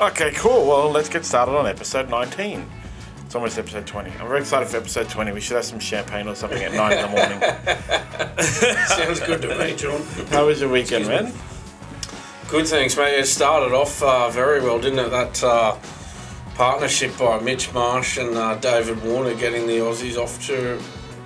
Okay, cool. Well, let's get started on episode 19. It's almost episode 20. I'm very excited for episode 20. We should have some champagne or something at 9 in the morning. Sounds good to me, John. How was your weekend, man? Good, thanks, mate. It started off very well, didn't it? That partnership by Mitch Marsh and David Warner getting the Aussies off to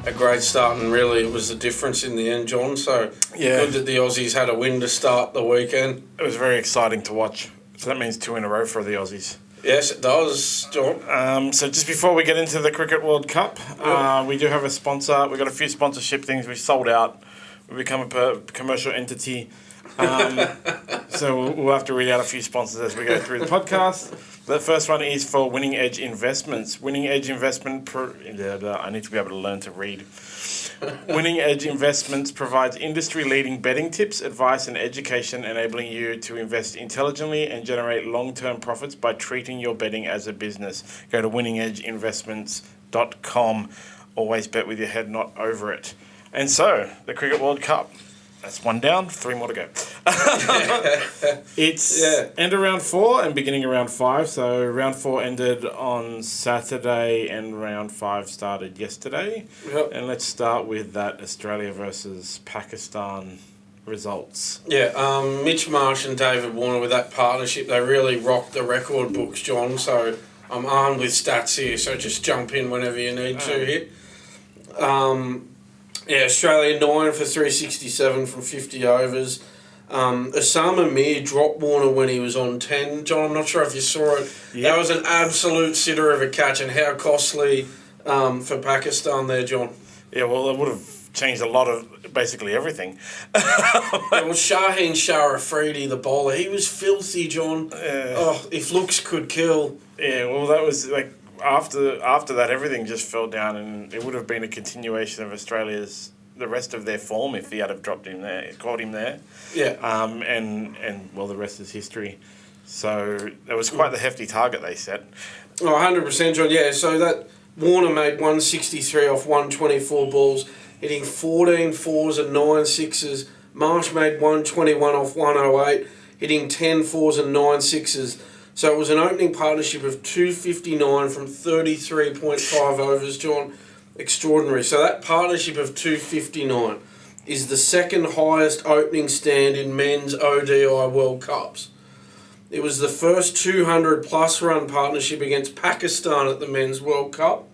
a great start, and really it was the difference in the end, John. So good that the Aussies had a win to start the weekend. It was very exciting to watch. So that means 2 in a row for the Aussies. Yes, it does, John. So just before we get into the Cricket World Cup, we do have a sponsor. We've got a few sponsorship things. We sold out. We become a commercial entity. So we'll have to read out a few sponsors as we go through the podcast. The first one is for Winning Edge Investments. Winning Edge Investment... I need to be able to learn to read. Winning Edge Investments provides industry-leading betting tips, advice and education, enabling you to invest intelligently and generate long-term profits by treating your betting as a business. Go to winningedgeinvestments.com. Always bet with your head, not over it. And so, the Cricket World Cup. That's 1 down, 3 more to go. It's end of round 4 and beginning of round 5. So round 4 ended on Saturday and round 5 started yesterday. Yep. And let's start with that Australia versus Pakistan results. Yeah, Mitch Marsh and David Warner with that partnership, they really rocked the record books, John. So I'm armed with stats here, so just jump in whenever you need to here. Yeah, Australia 9 for 367 from 50 overs. Osama Mir dropped Warner when he was on 10. John, I'm not sure if you saw it. Yep. That was an absolute sitter of a catch, and how costly for Pakistan there, John. Yeah, well, it would have changed a lot of basically everything. Well, Shaheen Shah Afridi, the bowler, he was filthy, John. If looks could kill. Yeah, well, that was like... After that, everything just fell down, and it would have been a continuation of the rest of their form if he had have dropped him there, caught him there. Yeah. And the rest is history. So it was quite the hefty target they set. Oh, 100%, John. Yeah. So that Warner made 163 off 124 balls, hitting 14 fours and 9 sixes. Marsh made 121 off 108, hitting 10 fours and 9 sixes. So it was an opening partnership of 259 from 33.5 overs, John. Extraordinary. So that partnership of 259 is the second highest opening stand in men's ODI World Cups. It was the first 200-plus run partnership against Pakistan at the Men's World Cup.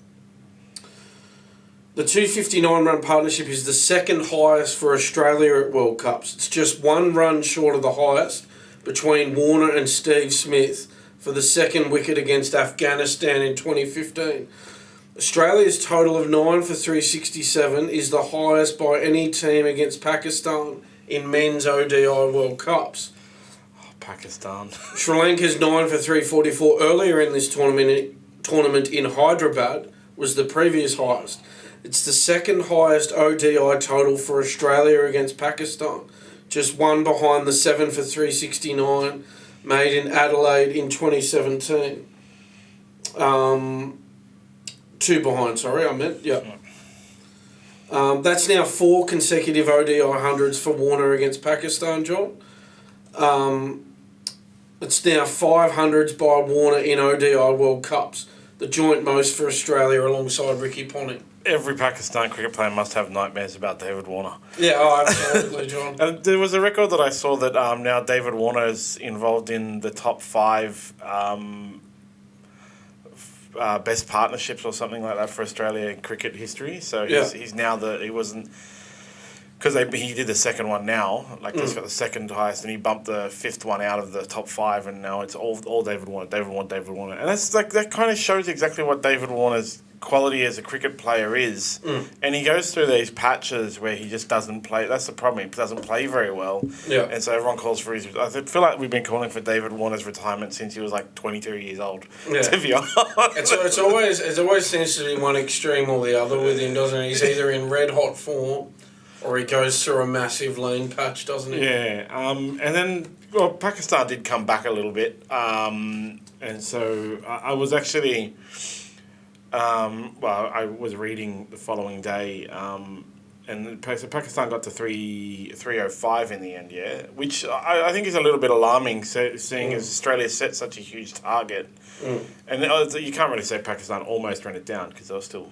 The 259-run partnership is the second highest for Australia at World Cups. It's just 1 run short of the highest between Warner and Steve Smith for the second wicket against Afghanistan in 2015. Australia's total of 9 for 367 is the highest by any team against Pakistan in men's ODI World Cups. Oh, Pakistan. Sri Lanka's 9 for 344 earlier in this tournament in Hyderabad was the previous highest. It's the second highest ODI total for Australia against Pakistan, just 1 behind the 7 for 369 made in Adelaide in 2017. 2 behind, sorry, I meant. Yeah. That's now 4 consecutive ODI hundreds for Warner against Pakistan, John. It's now 500s by Warner in ODI World Cups, the joint most for Australia alongside Ricky Ponting. Every Pakistan cricket player must have nightmares about David Warner. Yeah, absolutely, John. There was a record that I saw that now David Warner is involved in the top 5 best partnerships or something like that for Australia in cricket history. So he's now he wasn't... Because he did the second one now, he's got the second highest, and he bumped the 5th one out of the top 5, and now it's all David Warner. And that's that kind of shows exactly what David Warner's quality as a cricket player is. And he goes through these patches where he just doesn't play. That's the problem. He doesn't play very well. Yeah. And so everyone calls for his... I feel like we've been calling for David Warner's retirement since he was 22 years old, to be honest. It always seems to be one extreme or the other with him, doesn't it? He's either in red-hot form or he goes through a massive lean patch, doesn't he? Yeah. And then, Pakistan did come back a little bit. And so I was actually... I was reading the following day And so Pakistan got to 305 in the end, yeah, which I think is a little bit alarming, seeing as Australia set such a huge target. And you can't really say Pakistan almost ran it down because they were still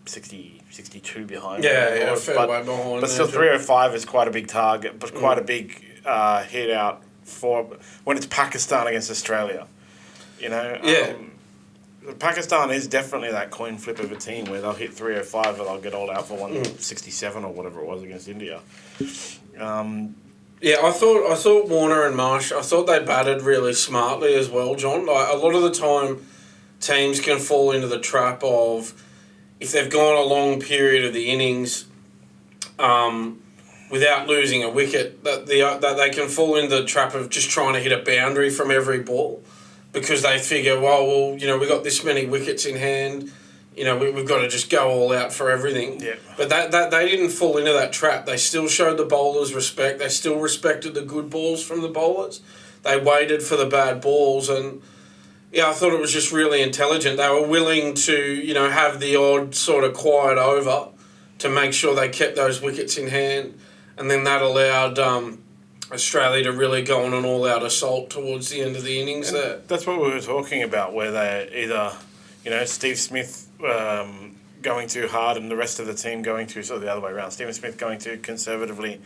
62 behind. Yeah, fair way behind. But still, 305 is quite a big target, but quite a big hit out for when it's Pakistan against Australia. Pakistan is definitely that coin flip of a team where they'll hit 305 and they'll get all out for 167 or whatever it was against India. I thought Warner and Marsh, I thought they batted really smartly as well, John. Like, a lot of the time, teams can fall into the trap of, if they've gone a long period of the innings without losing a wicket, that they can fall into the trap of just trying to hit a boundary from every ball because they figure, we got this many wickets in hand, we've got to just go all out for everything. Yeah. But that they didn't fall into that trap. They still showed the bowlers respect. They still respected the good balls from the bowlers. They waited for the bad balls and... Yeah, I thought it was just really intelligent. They were willing to, have the odd sort of quiet over to make sure they kept those wickets in hand. And then that allowed Australia to really go on an all-out assault towards the end of the innings there. That's what we were talking about, where they either, Steve Smith going too hard and the rest of the team going too, sort of the other way around. Stephen Smith going too conservatively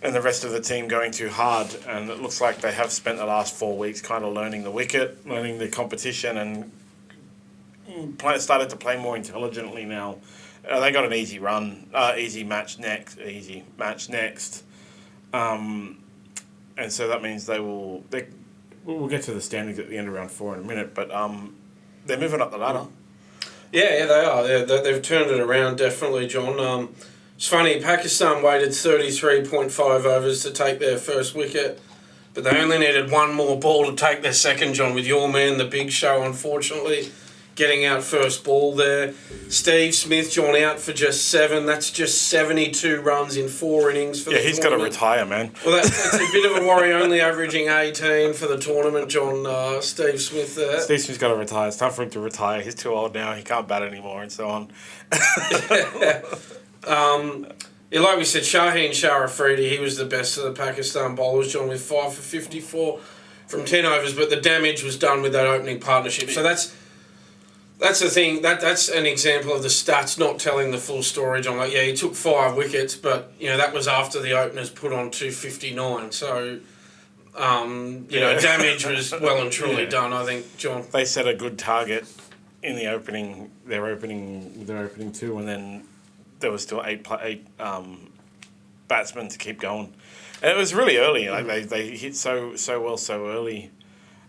and the rest of the team going too hard. And it looks like they have spent the last 4 weeks kind of learning the wicket, learning the competition and started to play more intelligently now. They got an easy match next. And so that means we'll get to the standings at the end of round 4 in a minute, but they're moving up the ladder. Yeah, they are. They've turned it around, definitely, John. It's funny, Pakistan waited 33.5 overs to take their first wicket, but they only needed one more ball to take their second, John, with your man, the Big Show, unfortunately, getting out first ball there. Steve Smith, John, out for just 7. That's just 72 runs in 4 innings for the tournament. Yeah, he's got to retire, man. Well, that's a bit of a worry, only averaging 18 for the tournament, John, Steve Smith there. Steve Smith's got to retire. It's time for him to retire. He's too old now. He can't bat anymore and so on. Like we said, Shaheen Shah Afridi, he was the best of the Pakistan bowlers, John, with 5 for 54 from 10 overs, but the damage was done with that opening partnership. So that's the thing. That's an example of the stats not telling the full story, John. Like, yeah, he took 5 wickets, but that was after the openers put on 259. So, damage was well and truly done, I think, John. They set a good target in the opening. Their opening 2, and then there was still eight batsmen to keep going. And it was really early. Like they hit so well so early.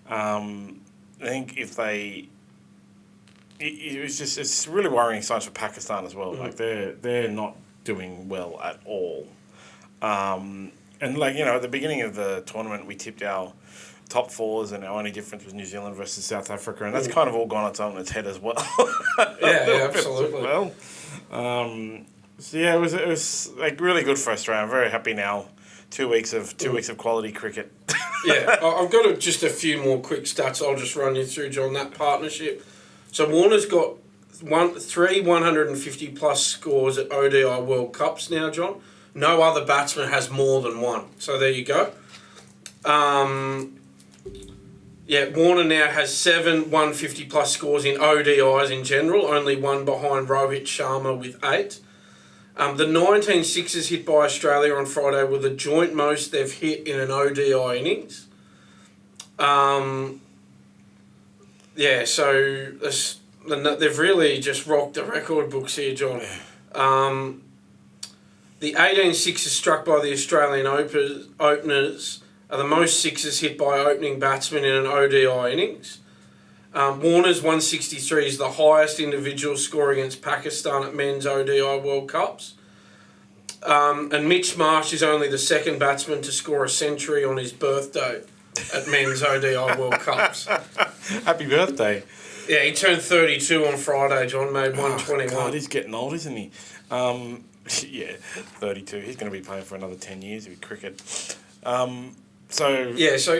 I think if they... It's really worrying signs for Pakistan as well. Like they're not doing well at all. And at the beginning of the tournament, we tipped our top 4s, and our only difference was New Zealand versus South Africa, and that's kind of all gone on its head as well. yeah, absolutely. Well, it was like really good for Australia. I'm very happy now. 2 weeks of quality cricket. Yeah, I've got just a few more quick stats. I'll just run you through, John. That partnership. So Warner's got 3 150-plus scores at ODI World Cups now, John. No other batsman has more than 1. So there you go. Warner now has 7 150-plus scores in ODIs in general, only 1 behind Rohit Sharma with 8. The 19 sixes hit by Australia on Friday were the joint most they've hit in an ODI innings. So they've really just rocked the record books here, John. The 18 sixes struck by the Australian openers are the most sixes hit by opening batsmen in an ODI innings. Warner's 163 is the highest individual score against Pakistan at men's ODI World Cups. And Mitch Marsh is only the second batsman to score a century on his birthday at men's ODI World Cups. Happy birthday. Yeah, he turned 32 on Friday, John, made 121. God, he's getting old, isn't he? 32. He's going to be playing for another 10 years with cricket. So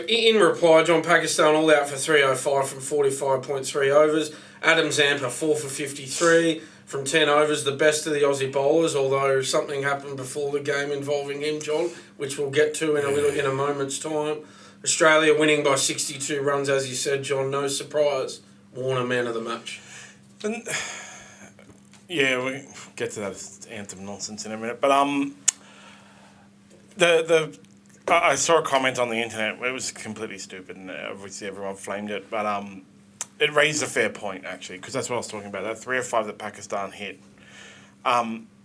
in reply, John, Pakistan all out for 305 from 45.3 overs. Adam Zampa 4 for 53 from 10 overs, the best of the Aussie bowlers, although something happened before the game involving him, John, which we'll get to in a moment's time. Australia winning by 62 runs, as you said, John, no surprise. Warner, man of the match. And, yeah, we'll get to that anthem nonsense in a minute. But I saw a comment on the internet. It was completely stupid, and obviously everyone flamed it. But it raised a fair point, actually, because that's what I was talking about. That 3 or 5 that Pakistan hit.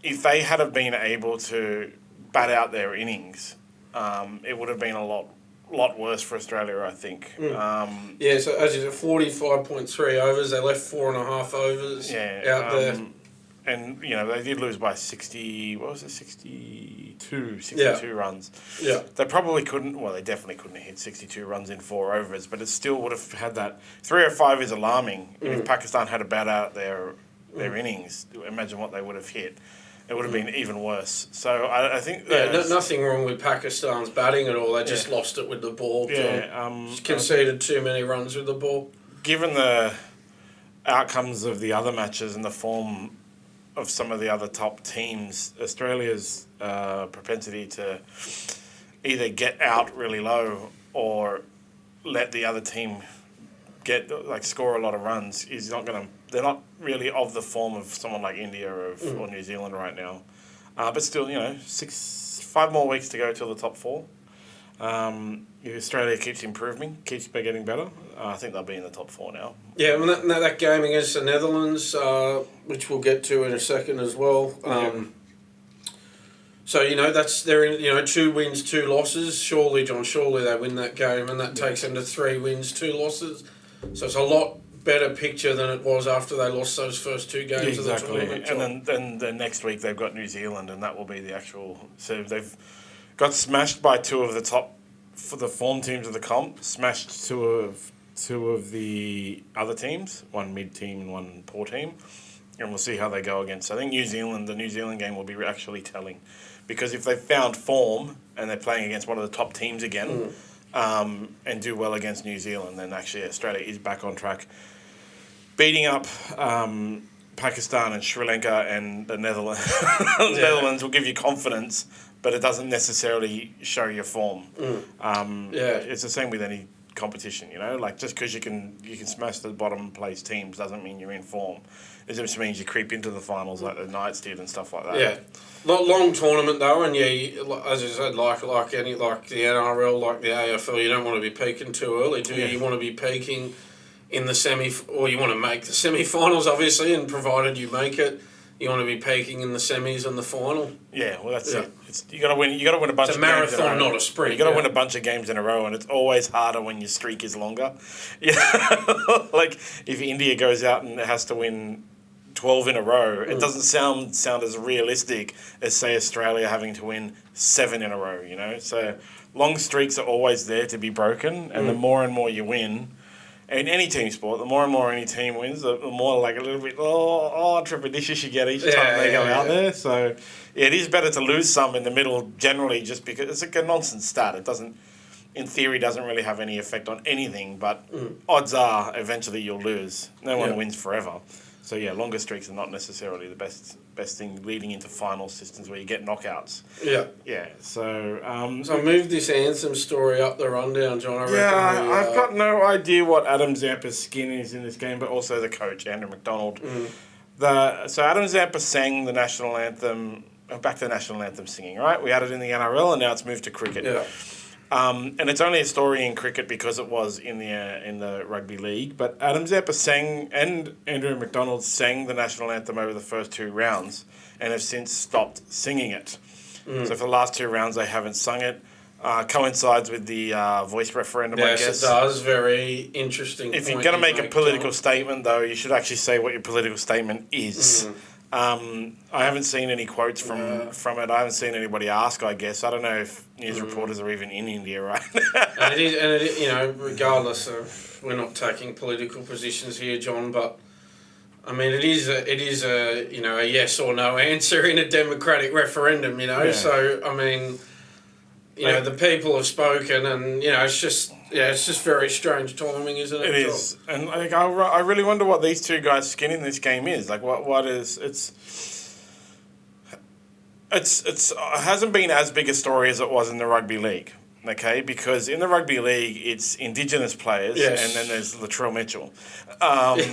If they had have been able to bat out their innings, it would have been a lot worse for Australia, I think. Yeah, so as you said, 45.3 overs. They left 4.5 overs out there. And, they did lose by 62 runs. Yeah. They probably couldn't, they definitely couldn't have hit 62 runs in 4 overs, but it still would have had that. 3 or 5 is alarming. If Pakistan had a bat out their innings, imagine what they would have hit. It would have been even worse. So I think... nothing wrong with Pakistan's batting at all. They just lost it with the ball. Just conceded too many runs with the ball. Given the outcomes of the other matches and the form of some of the other top teams, Australia's propensity to either get out really low or let the other team score a lot of runs is not going to... They're not really of the form of someone like India or New Zealand right now. But still, 5 more weeks to go till the top 4. Australia keeps improving, keeps getting better. I think they'll be in the top 4 now. Yeah, I mean, that game against the Netherlands, which we'll get to in a second as well. So, they're in, 2 wins, 2 losses. Surely they win that game, and that takes them to 3 wins, 2 losses. So it's a lot better picture than it was after they lost those first 2 games of the tournament. And then the next week they've got New Zealand, and that will be the actual... So they've got smashed by 2 of the top... For the form teams of the comp, smashed 2 of the other teams, 1 mid-team and 1 poor team. And we'll see how they go against. I think the New Zealand game will be actually telling. Because if they've found form and they're playing against one of the top teams again... and do well against New Zealand, then actually Australia is back on track. Beating up Pakistan and Sri Lanka and the Netherlands, Netherlands will give you confidence, but it doesn't necessarily show your form. It's the same with any competition, just because you can smash the bottom place teams doesn't mean you're in form. It just means you creep into the finals like the Knights did and stuff like that. Yeah. Long tournament though, and as you said, like the NRL, like the AFL, you don't want to be peaking too early, do you? You want to be peaking in the or you want to make the semi-finals, obviously, and provided you make it, you want to be peaking in the semis and the final. Yeah, well, that's it. You got to win. You got to win a bunch of games. It's a marathon, not a sprint. You got to win a bunch of games in a row, and it's always harder when your streak is longer. Like if India goes out and has to win 12 in a row, it doesn't sound as realistic as, say, Australia having to win 7 in a row, So long streaks are always there to be broken, and the more and more you win, in any team sport, the more and more any team wins, the more a little bit, trepidatious you get each time they go out there. So it is better to lose some in the middle generally just because it's like a nonsense stat. It doesn't, in theory, doesn't really have any effect on anything, but odds are eventually you'll lose. No one wins forever. So, longer streaks are not necessarily the best thing leading into final systems where you get knockouts. Yeah. Yeah, so... so I moved this anthem story up the rundown, John. I've got no idea what Adam Zampa's skin is in this game, but also the coach, Andrew McDonald. So Adam Zampa sang the national anthem... Back to the national anthem singing, right? We had it in the NRL, and now it's moved to cricket. Yeah. And it's only a story in cricket because it was in the Rugby League. But Adam Zampa sang and Andrew McDonald sang the national anthem over the first 2 rounds and have since stopped singing it. So for the last 2 rounds, they haven't sung it. Coincides with the voice referendum, I guess. Yes, it does. Very interesting. If you're going to make a political statement, though, you should actually say what your political statement is. I haven't seen any quotes from it. I haven't seen anybody ask, I guess. I don't know if news reporters are even in India right now. and it is, regardless of, we're not taking political positions here, John, but I mean, it is a yes or no answer in a democratic referendum, So, I mean, the people have spoken and, it's just... Yeah, it's just very strange timing, isn't it? It is, and like I really wonder what these two guys' skin in this game is. Like, what is it hasn't been as big a story as it was in the rugby league. Okay, because in the rugby league it's Indigenous players, yes. and then there's Latrell Mitchell. You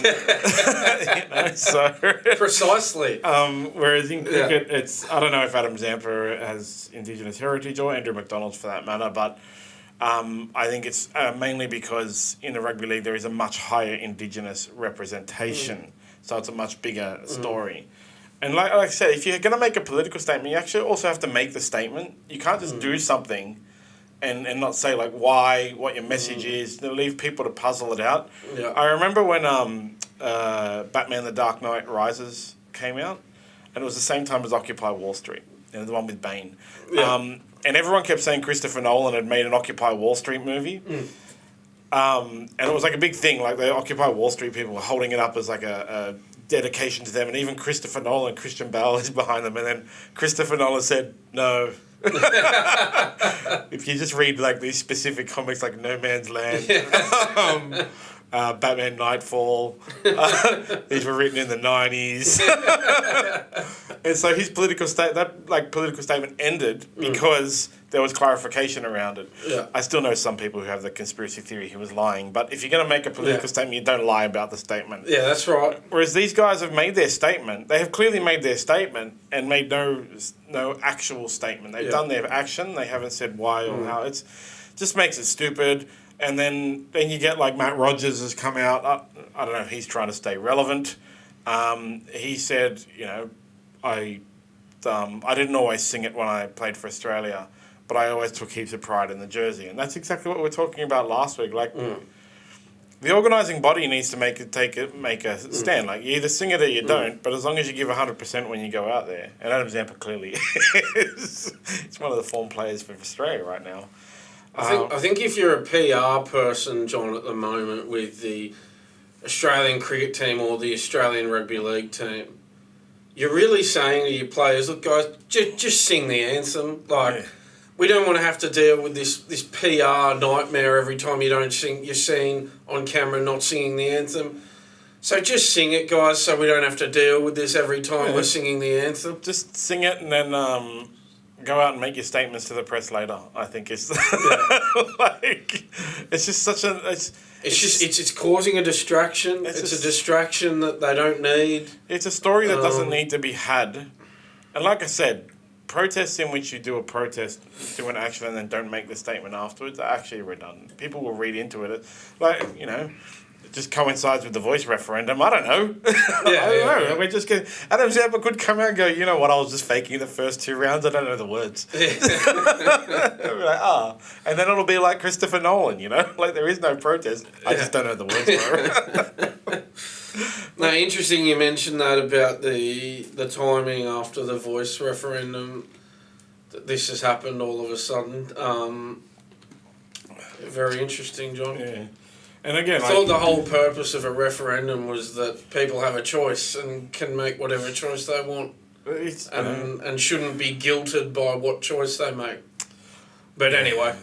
know, so precisely. Whereas in cricket, it's I don't know if Adam Zampa has Indigenous heritage or Andrew McDonald for that matter, but. I think it's mainly because in the rugby league there is a much higher Indigenous representation, so it's a much bigger story. And like I said, if you're going to make a political statement, you actually also have to make the statement. You can't just do something and not say like why, what your message is, to leave people to puzzle it out. Yeah. I remember when Batman: The Dark Knight Rises came out, and it was the same time as Occupy Wall Street, and the one with Bane. Yeah. And everyone kept saying Christopher Nolan had made an Occupy Wall Street movie. And it was like a big thing. Like the Occupy Wall Street people were holding it up as like a dedication to them. And even Christopher Nolan, Christian Bale is behind them. And then Christopher Nolan said, no. If you just read like these specific comics like No Man's Land, Batman Nightfall, these were written in the 90s. And so his political statement ended because there was clarification around it. Yeah. I still know some people who have the conspiracy theory he was lying, but if you're going to make a political statement, you don't lie about the statement. Yeah, that's right. Whereas these guys have made their statement. They have clearly made their statement and made no actual statement. They've done their action. They haven't said why or how. It's just makes it stupid. And then you get like Matt Rogers has come out. I don't know if he's trying to stay relevant. He said, you know, I didn't always sing it when I played for Australia, but I always took heaps of pride in the jersey. And that's exactly what we were talking about last week. Like, the organising body needs to make a stand. Like, you either sing it or you don't, but as long as you give 100% when you go out there. And Adam Zampa clearly is. It's one of the form players for Australia right now. I think if you're a PR person, John, at the moment with the Australian cricket team or the Australian rugby league team, you're really saying to your players, look, guys, just sing the anthem. Like, we don't want to have to deal with this PR nightmare every time you're seen on camera not singing the anthem. So just sing it, guys, so we don't have to deal with this every time we're singing the anthem. Just sing it and then go out and make your statements to the press later. I think it's like it's just such a it's causing a distraction. It's a distraction that they don't need. It's a story that doesn't need to be had. And like I said, protests in which you do a protest, do an action, and then don't make the statement afterwards are actually redundant. People will read into it. Like, you know, it just coincides with the voice referendum. I don't know. I don't know. Yeah. We're just getting... Adam Zampa could come out and go, you know what, I was just faking the first 2 rounds. I don't know the words. We're like, and then it'll be like Christopher Nolan, you know? Like, there is no protest. I just don't know the words, bro. No, interesting you mentioned that about the timing after the voice referendum, that this has happened all of a sudden. Very interesting, John. Yeah. And again, I thought the whole purpose of a referendum was that people have a choice and can make whatever choice they want and shouldn't be guilted by what choice they make. But anyway,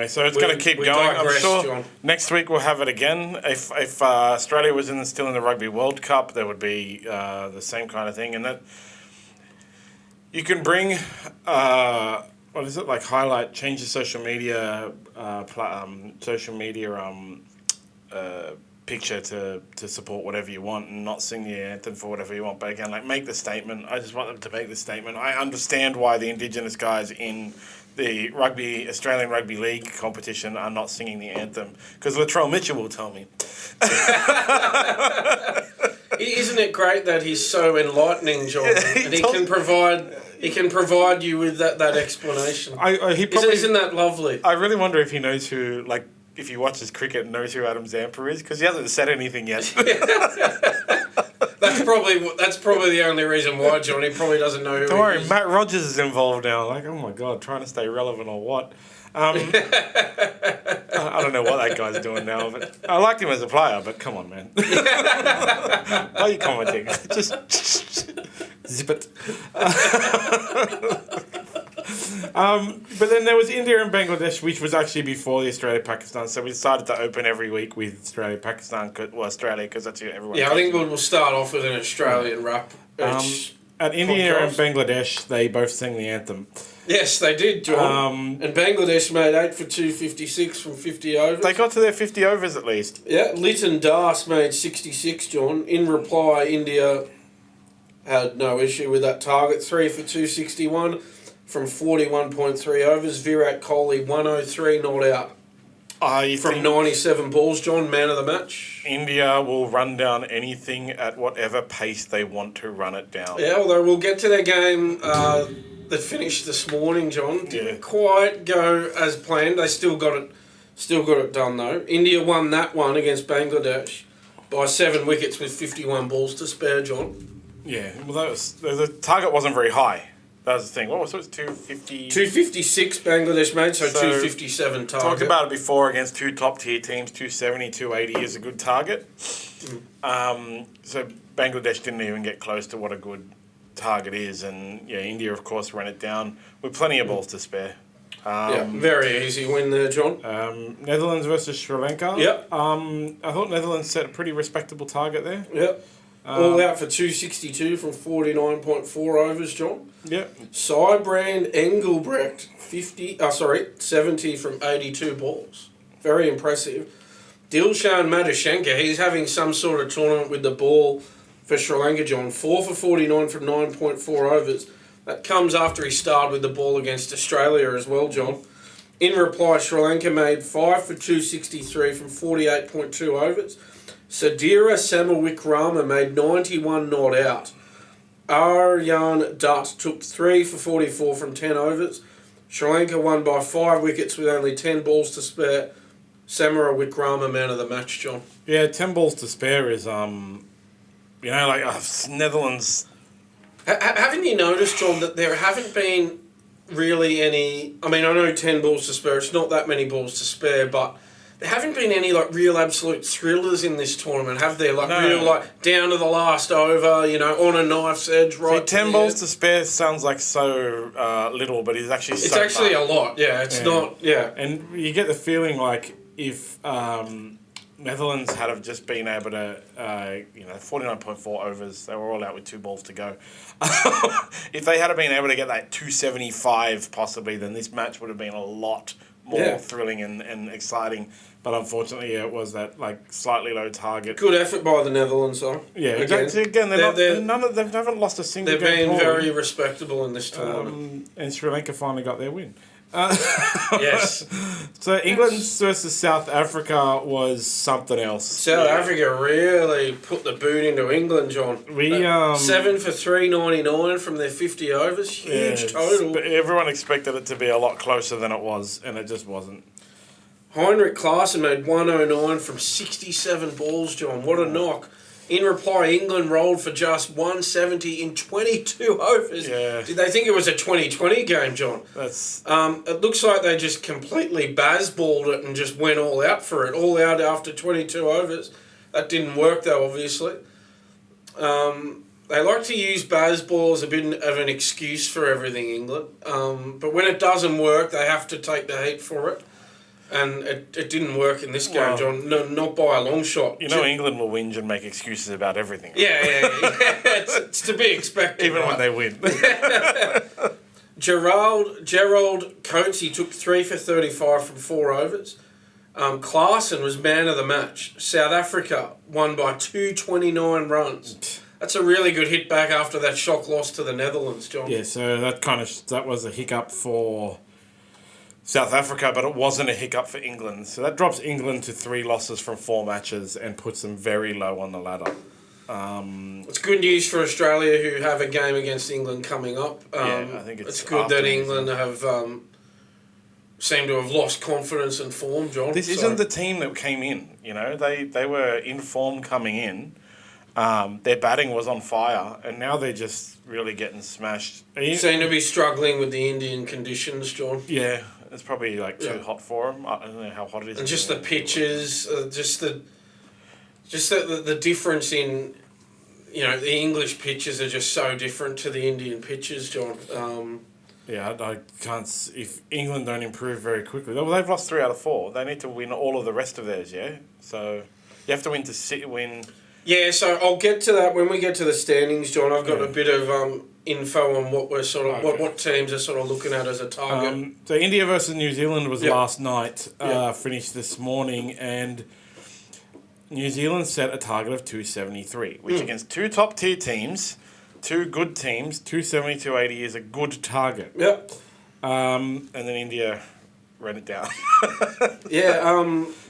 so it's going to keep going. I'm sure John. Next week we'll have it again. If Australia was still in the Rugby World Cup, there would be the same kind of thing, and that you can bring change the social media picture to support whatever you want and not sing the anthem for whatever you want. But again, like, make the statement. I just want them to make the statement. I understand why the Indigenous guys in the Australian Rugby League competition are not singing the anthem, because Latrell Mitchell will tell me. Isn't it great that he's so enlightening, John, and he can provide you with that explanation? Isn't that lovely? I really wonder if he knows who, like, if he watches cricket, knows who Adam Zampa is, because he hasn't said anything yet. That's probably the only reason why, John. He probably doesn't know who Don't worry, is. Matt Rogers is involved now. Like, oh my God, trying to stay relevant or what? I don't know what that guy's doing now, but I liked him as a player, but come on, man. Why are you commenting? Just zip it. But then there was India and Bangladesh, which was actually before the Australia-Pakistan. So we decided to open every week with Australia-Pakistan, Australia, because that's who everyone. Yeah, I think we'll start off with an Australian rap. At India and Bangladesh, they both sang the anthem. Yes, they did, John. And Bangladesh made 8 for 256 from 50 overs. They got to their 50 overs at least. Yeah, Lytton Das made 66, John. In reply, India had no issue with that target. 3 for 261 from 41.3 overs. Virat Kohli 103 not out. From 97 balls, John, man of the match. India will run down anything at whatever pace they want to run it down. Yeah, although we'll get to their game that finished this morning, John. Didn't quite go as planned. They still got it done though. India won that one against Bangladesh by 7 wickets with 51 balls to spare, John. Yeah, well, the target wasn't very high. That was the thing. What was it? 250? 256 Bangladesh made, so 257 target. Talked about it before against two top-tier teams. 270, 280 is a good target. So Bangladesh didn't even get close to what a good target is. And, India, of course, ran it down with plenty of balls to spare. Very easy win there, John. Netherlands versus Sri Lanka. Yep. I thought Netherlands set a pretty respectable target there. Yep. All out for 262 from 49.4 overs, John. Yep. Sybrand Engelbrecht 70 from 82 balls. Very impressive. Dilshan Madhushenka, he's having some sort of tournament with the ball for Sri Lanka, John. 4 for 49 from 9.4 overs. That comes after he started with the ball against Australia as well, John. In reply, Sri Lanka made 5 for 263 from 48.2 overs. Sadira Samawikrama made 91 not out. Aryan Dutt took 3 for 44 from 10 overs. Sri Lanka won by 5 wickets with only 10 balls to spare. Samara Wickrama, man of the match, John. Yeah, 10 balls to spare is, Netherlands. Haven't you noticed, John, that there haven't been really any... I mean, I know 10 balls to spare, it's not that many balls to spare, but... There haven't been any real absolute thrillers in this tournament, have there? Real down to the last over, on a knife's edge, right? See, 10 balls to spare sounds like so little, but it's actually it's actually a lot. Yeah, it's not. Yeah, and you get the feeling like if Netherlands had have just been able to, 49.4 overs, they were all out with 2 balls to go. If they had been able to get that 275 possibly, then this match would have been a lot more thrilling and exciting. But unfortunately, it was that slightly low target. Good effort by the Netherlands, though. Yeah, exactly. Again, they haven't lost a single game. They've been very respectable in this tournament. And Sri Lanka finally got their win. Yes. So England versus South Africa was something else. South Africa really put the boot into England, John. 7 for 399 from their 50 overs. Huge total. But everyone expected it to be a lot closer than it was, and it just wasn't. Heinrich Klaassen made 109 from 67 balls, John. What a knock. In reply, England rolled for just 170 in 22 overs. Yeah. Did they think it was a 2020 game, John? That's. It looks like they just completely bazballed it and just went all out for it. All out after 22 overs. That didn't work, though, obviously. They like to use bazball as a bit of an excuse for everything, England. But when it doesn't work, they have to take the heat for it. And it didn't work in this game, John. No, not by a long shot. England will whinge and make excuses about everything. Yeah. It's to be expected. Even when they win. Gerald Coates, took 3 for 35 from 4 overs. Klaassen was man of the match. South Africa won by 229 runs. That's a really good hit back after that shock loss to the Netherlands, John. Yeah, so that was a hiccup for South Africa, but it wasn't a hiccup for England. So that drops England to 3 losses from 4 matches and puts them very low on the ladder. It's good news for Australia, who have a game against England coming up. I think it's good that England have seem to have lost confidence and form, John. This isn't the team that came in. They were in form coming in. Their batting was on fire, and now they're just really getting smashed. Seem to be struggling with the Indian conditions, John. Yeah. It's probably too hot for them. I don't know how hot it is. And just the pitches, the difference in, the English pitches are just so different to the Indian pitches, John. Yeah, I can't. If England don't improve very quickly, well, they've lost 3 out of 4. They need to win all of the rest of theirs. Yeah, so you have to win. Yeah, so I'll get to that when we get to the standings, John. I've got a bit of info on what we're sort of what teams are sort of looking at as a target. So India versus New Zealand was last night. Finished this morning, and New Zealand set a target of 273, which against 2 top tier teams. 2 good teams, 270, 280 is a good target. Yep. And then India ran it down.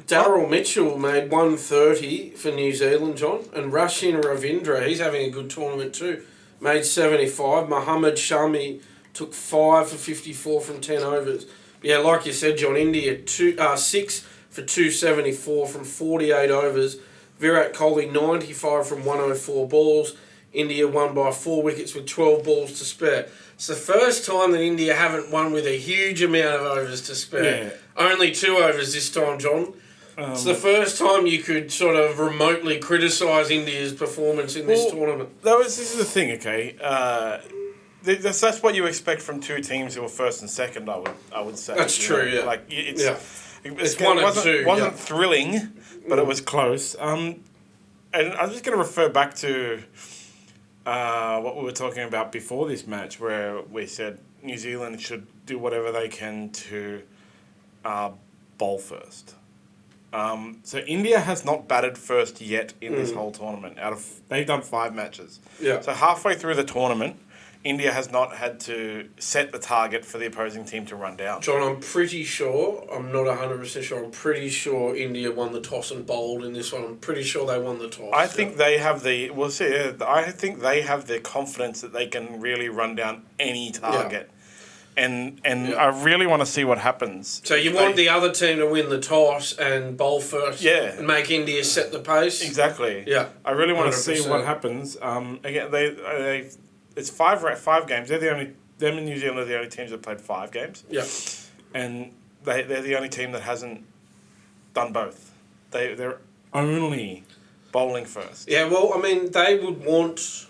Daryl Mitchell made 130 for New Zealand, John. And Rashin Ravindra, he's having a good tournament too, made 75. Mohammad Shami took 5 for 54 from 10 overs. Yeah, like you said, John, India 6 for 274 from 48 overs. Virat Kohli 95 from 104 balls. India won by 4 wickets with 12 balls to spare. It's the first time that India haven't won with a huge amount of overs to spare. Yeah. Only 2 overs this time, John. It's the first time you could sort of remotely criticise India's performance in this tournament. This is the thing, okay? That's what you expect from 2 teams who were first and second, I would say. That's true, yeah. Like, it's 1 and 2. It wasn't thrilling, but it was close. And I'm just going to refer back to what we were talking about before this match, where we said New Zealand should do whatever they can to bowl first. So India has not batted first yet in this whole tournament. They've done 5 matches. Yeah. So halfway through the tournament, India has not had to set the target for the opposing team to run down. John, I'm pretty sure, I'm not 100% sure, I'm pretty sure India won the toss and bowled in this one. I'm pretty sure they won the toss. I think they have I think they have the confidence that they can really run down any target. Yeah. And I really want to see what happens. So you want the other team to win the toss and bowl first and make India set the pace? Exactly. Yeah. I really want 100%. to see what happens. Again, it's 5 games. Them and New Zealand are the only teams that played 5 games. Yeah. And they're the only team that hasn't done both. They're only bowling first. Yeah, well, I mean, they would want,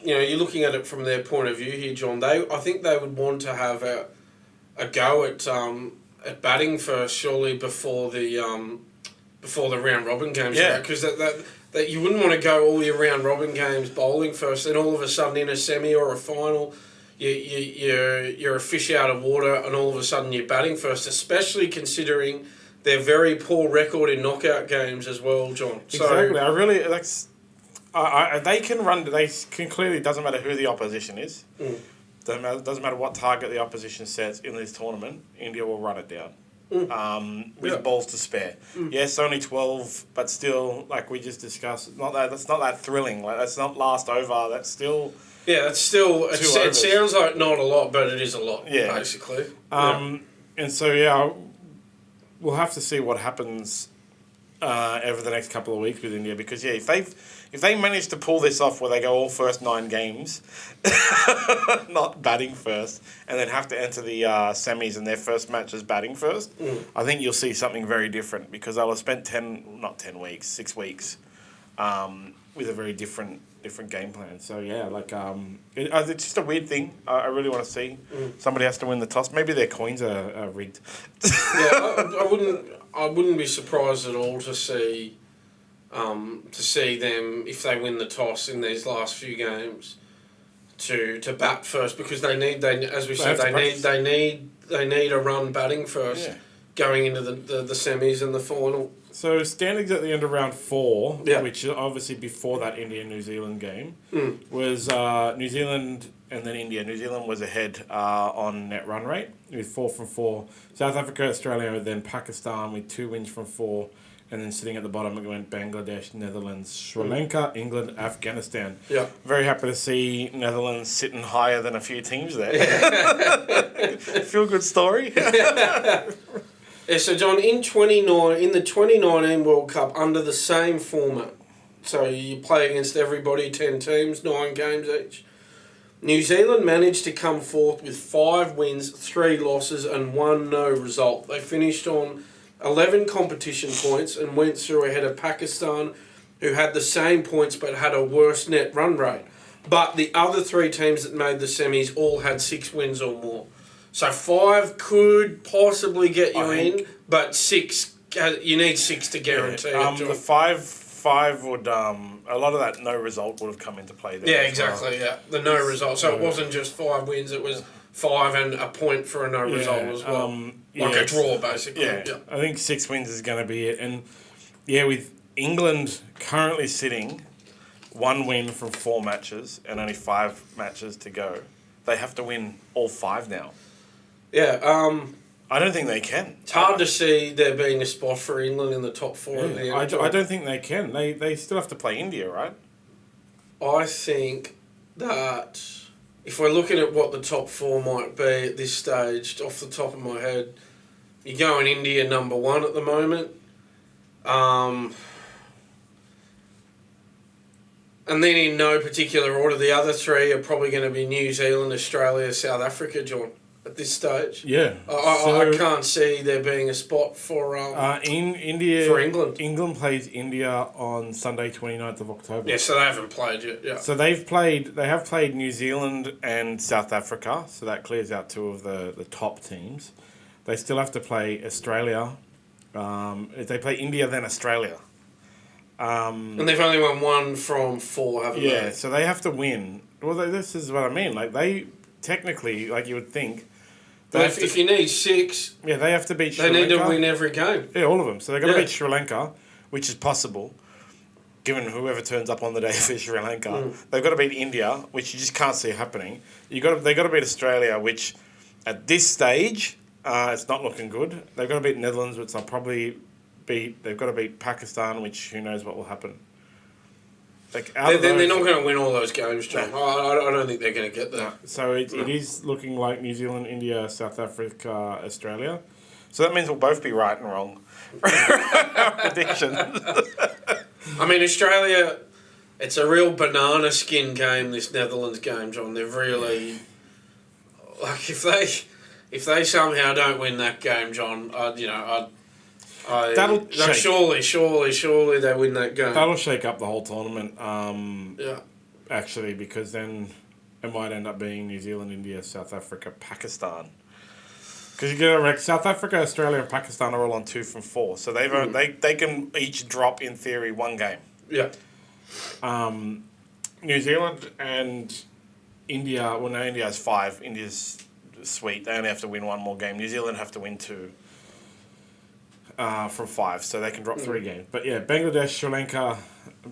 you're looking at it from their point of view here, John. I think they would want to have a go at batting first, surely before the round robin games. Yeah. Because that you wouldn't want to go all your round robin games bowling first, then all of a sudden in a semi or a final, you're a fish out of water, and all of a sudden you're batting first, especially considering their very poor record in knockout games as well, John. Exactly. They can run. They can clearly. Doesn't matter who the opposition is. Doesn't matter what target the opposition sets in this tournament. India will run it down. With balls to spare. Yes, only 12, but still, like we just discussed, that's not that thrilling. Like, that's not last over. That's still... Yeah, it's still... It sounds like not a lot, but it is a lot, basically. And so, we'll have to see what happens over the next couple of weeks with India, because, if they manage to pull this off where they go all first 9 games, not batting first, and then have to enter the semis and their first match is batting first, I think you'll see something very different, because they'll have spent 6 weeks with a very different game plan. So, it's just a weird thing. I really want to see. Somebody has to win the toss. Maybe their coins are rigged. I wouldn't be surprised at all to see them, if they win the toss in these last few games, to bat first, because they need a run batting first going into the semis and the final. So standings at the end of round 4, which obviously before that India-New Zealand game, was New Zealand and then India. New Zealand was ahead on net run rate with 4 from 4. South Africa, Australia, then Pakistan with 2 wins from 4. And then sitting at the bottom, it went Bangladesh, Netherlands, Sri Lanka, England, Afghanistan. Yeah. Very happy to see Netherlands sitting higher than a few teams there. Yeah. Feel good story. So John, in the 2019 World Cup, under the same format, so you play against everybody, 10 teams, 9 games each, New Zealand managed to come forth with 5 wins, 3 losses, and 1 no result. They finished on 11 competition points and went through ahead of Pakistan, who had the same points but had a worse net run rate. But the other 3 teams that made the semis all had 6 wins or more. So 5 could possibly get you in, but 6, you need 6 to guarantee it. The five would, a lot of that no result would have come into play there. Yeah, exactly, the no result. So it wasn't just 5 wins, it was 5 and a point for a no result as well. Like a draw, basically. Yeah, I think 6 wins is going to be it. And, with England currently sitting 1 win from 4 matches and only 5 matches to go, they have to win all 5 now. Yeah, I don't think they can. It's hard to see there being a spot for England in the top 4 of the I don't think they can. They still have to play India, right? I think that if we're looking at what the top 4 might be at this stage, off the top of my head, you're going India number 1 at the moment. And then in no particular order, the other 3 are probably going to be New Zealand, Australia, South Africa, John. At this stage, I can't see there being a spot for in India for England. England plays India on Sunday, 29th of October. Yeah, so they haven't played yet. Yeah. So they have played New Zealand and South Africa. So that clears out 2 of the top teams. They still have to play Australia. If they play India, then Australia. And they've only won 1 from 4, haven't they? Yeah, so they have to win. Well, this is what I mean. Like they technically, like you would think. But if you need 6... Yeah, they have to beat Sri Lanka. They need to win every game. Yeah, all of them. So they've got to beat Sri Lanka, which is possible, given whoever turns up on the day for Sri Lanka. They've got to beat India, which you just can't see happening. They've got to beat Australia, which at this stage, it's not looking good. They've got to beat Netherlands, which they'll probably beat. They've got to beat Pakistan, which who knows what will happen. Like they're not going to win all those games, John. No. I don't think they're going to get there. No. So it is looking like New Zealand, India, South Africa, Australia. So that means we'll both be right and wrong. Predictions. I mean, Australia, it's a real banana skin game, this Netherlands game, John. They've really... Like, if they somehow don't win that game, John, surely they win that game. That'll shake up the whole tournament. Actually, because then it might end up being New Zealand, India, South Africa, Pakistan. Because you get South Africa, Australia, and Pakistan are all on 2 from 4, so they can each drop in theory 1 game. Yeah. New Zealand and India. Well, no, India has 5. India's sweet. They only have to win 1 more game. New Zealand have to win 2. From 5, so they can drop 3 games. But yeah, Bangladesh, Sri Lanka,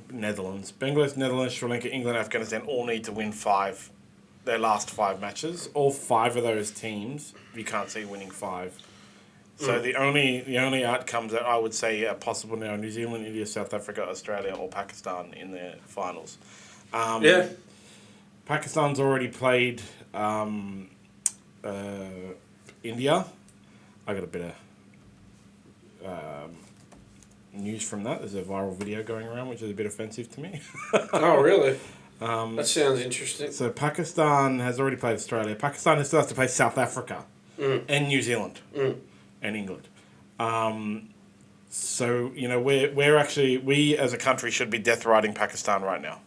Netherlands. Bangladesh, Netherlands, Sri Lanka, England, Afghanistan all need to win 5, their last 5 matches. All 5 of those teams, you can't see winning 5. So the only outcomes that I would say are possible now are New Zealand, India, South Africa, Australia, or Pakistan in their finals. Pakistan's already played India. I got a bit of news from that. There's a viral video going around which is a bit offensive to me. Oh, really? That sounds interesting. So Pakistan has already played Australia. Pakistan still has to play South Africa and New Zealand and England. So, we as a country should be death riding Pakistan right now.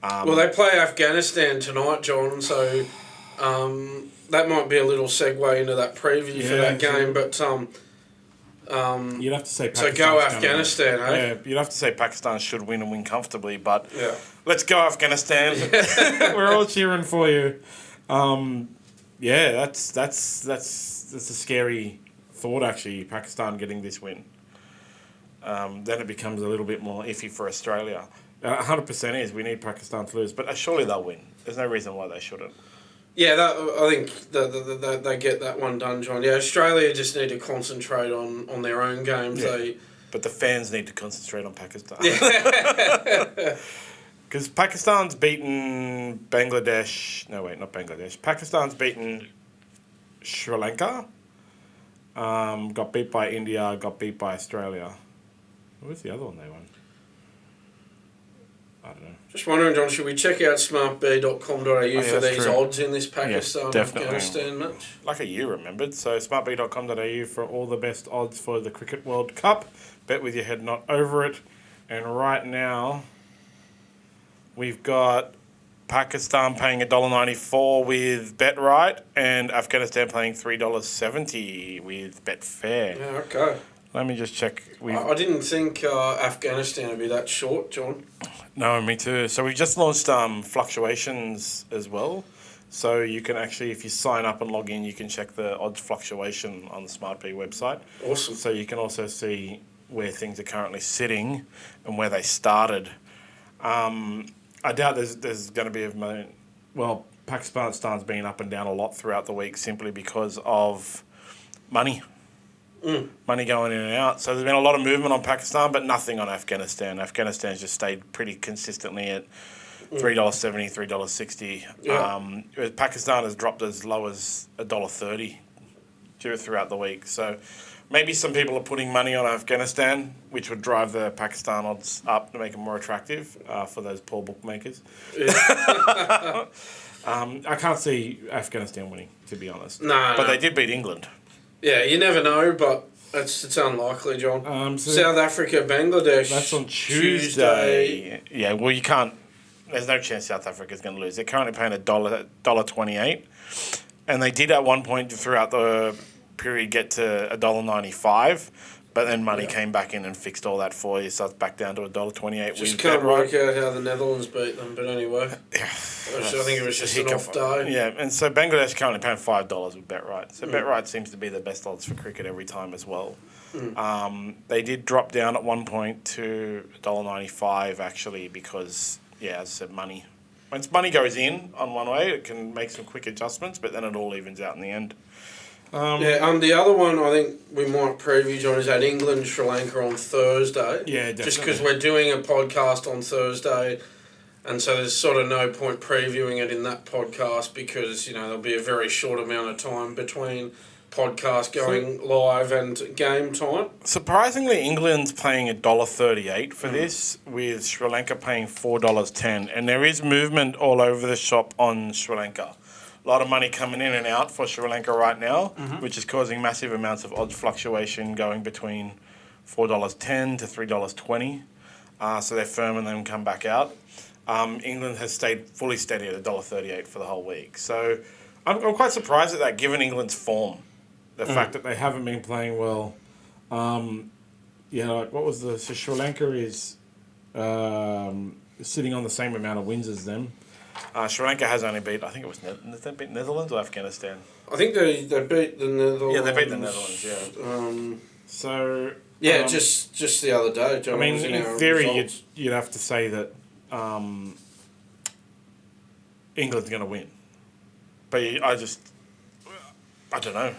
Well, they play Afghanistan tonight, John, so that might be a little segue into that preview for that game, but... you'd have to say Pakistan. So go Afghanistan, eh? Yeah, you'd have to say Pakistan should win and win comfortably, but let's go Afghanistan. We're all cheering for you. That's a scary thought, actually, Pakistan getting this win. Then it becomes a little bit more iffy for Australia. 100% is we need Pakistan to lose, but surely they'll win. There's no reason why they shouldn't. Yeah, I think they get that one done, John. Yeah, Australia just need to concentrate on their own games. Yeah. But the fans need to concentrate on Pakistan. Yeah. Because Pakistan's beaten Bangladesh... No, wait, not Bangladesh. Pakistan's beaten Sri Lanka. Got beat by India, got beat by Australia. What was the other one they won? I don't know. Just wondering, John, should we check out smartb.com.au for these odds in this Pakistan-Afghanistan match? Like you remembered. So smartb.com.au for all the best odds for the Cricket World Cup. Bet with your head not over it. And right now, we've got Pakistan paying $1.94 with BetRight, and Afghanistan paying $3.70 with Betfair. Yeah, okay. Let me just check. I didn't think Afghanistan would be that short, John. No, me too. So we just launched fluctuations as well. So you can actually, if you sign up and log in, you can check the odds fluctuation on the SmartB website. Awesome. So you can also see where things are currently sitting and where they started. I doubt there's going to be Pakistan's been up and down a lot throughout the week simply because of money. Money going in and out. So there's been a lot of movement on Pakistan, but nothing on Afghanistan. Afghanistan's just stayed pretty consistently at $3.70, $3.60. Yeah. Pakistan has dropped as low as $1.30 throughout the week. So maybe some people are putting money on Afghanistan, which would drive the Pakistan odds up to make them more attractive for those poor bookmakers. Yeah. I can't see Afghanistan winning, to be honest. But they did beat England. Yeah, you never know, but it's unlikely, John. South Africa, Bangladesh. That's on Tuesday. Yeah, well, you can't. There's no chance South Africa's going to lose. They're currently paying $1.28, and they did at one point throughout the period get to $1.95, but then money came back in and fixed all that for you, so it's back down to $1.28. Just can't work out how the Netherlands beat them, but anyway. I think it was just an off day. Yeah, and so Bangladesh currently paying $5 with BetRight. So BetRight seems to be the best odds for cricket every time as well. They did drop down at one point to $1.95 actually because, as I said, money. Once money goes in on one way, it can make some quick adjustments, but then it all evens out in the end. The other one I think we might preview, John, is that England Sri Lanka on Thursday. Yeah, definitely. Just because we're doing a podcast on Thursday, and so there's sort of no point previewing it in that podcast because there'll be a very short amount of time between podcast going live and game time. Surprisingly, England's paying $1.38 for this, with Sri Lanka paying $4.10, and there is movement all over the shop on Sri Lanka. A lot of money coming in and out for Sri Lanka right now, which is causing massive amounts of odds fluctuation going between $4.10 to $3.20. So they're firm and then come back out. England has stayed fully steady at $1.38 for the whole week. So I'm quite surprised at that, given England's form. The fact that they haven't been playing well. What was so Sri Lanka is sitting on the same amount of wins as them. Sri Lanka has only beat, I think it was they beat Netherlands or Afghanistan? I think they beat the Netherlands. Yeah, they beat the Netherlands, just the other day, John. I mean, in theory, you'd have to say that England's going to win. But I don't know.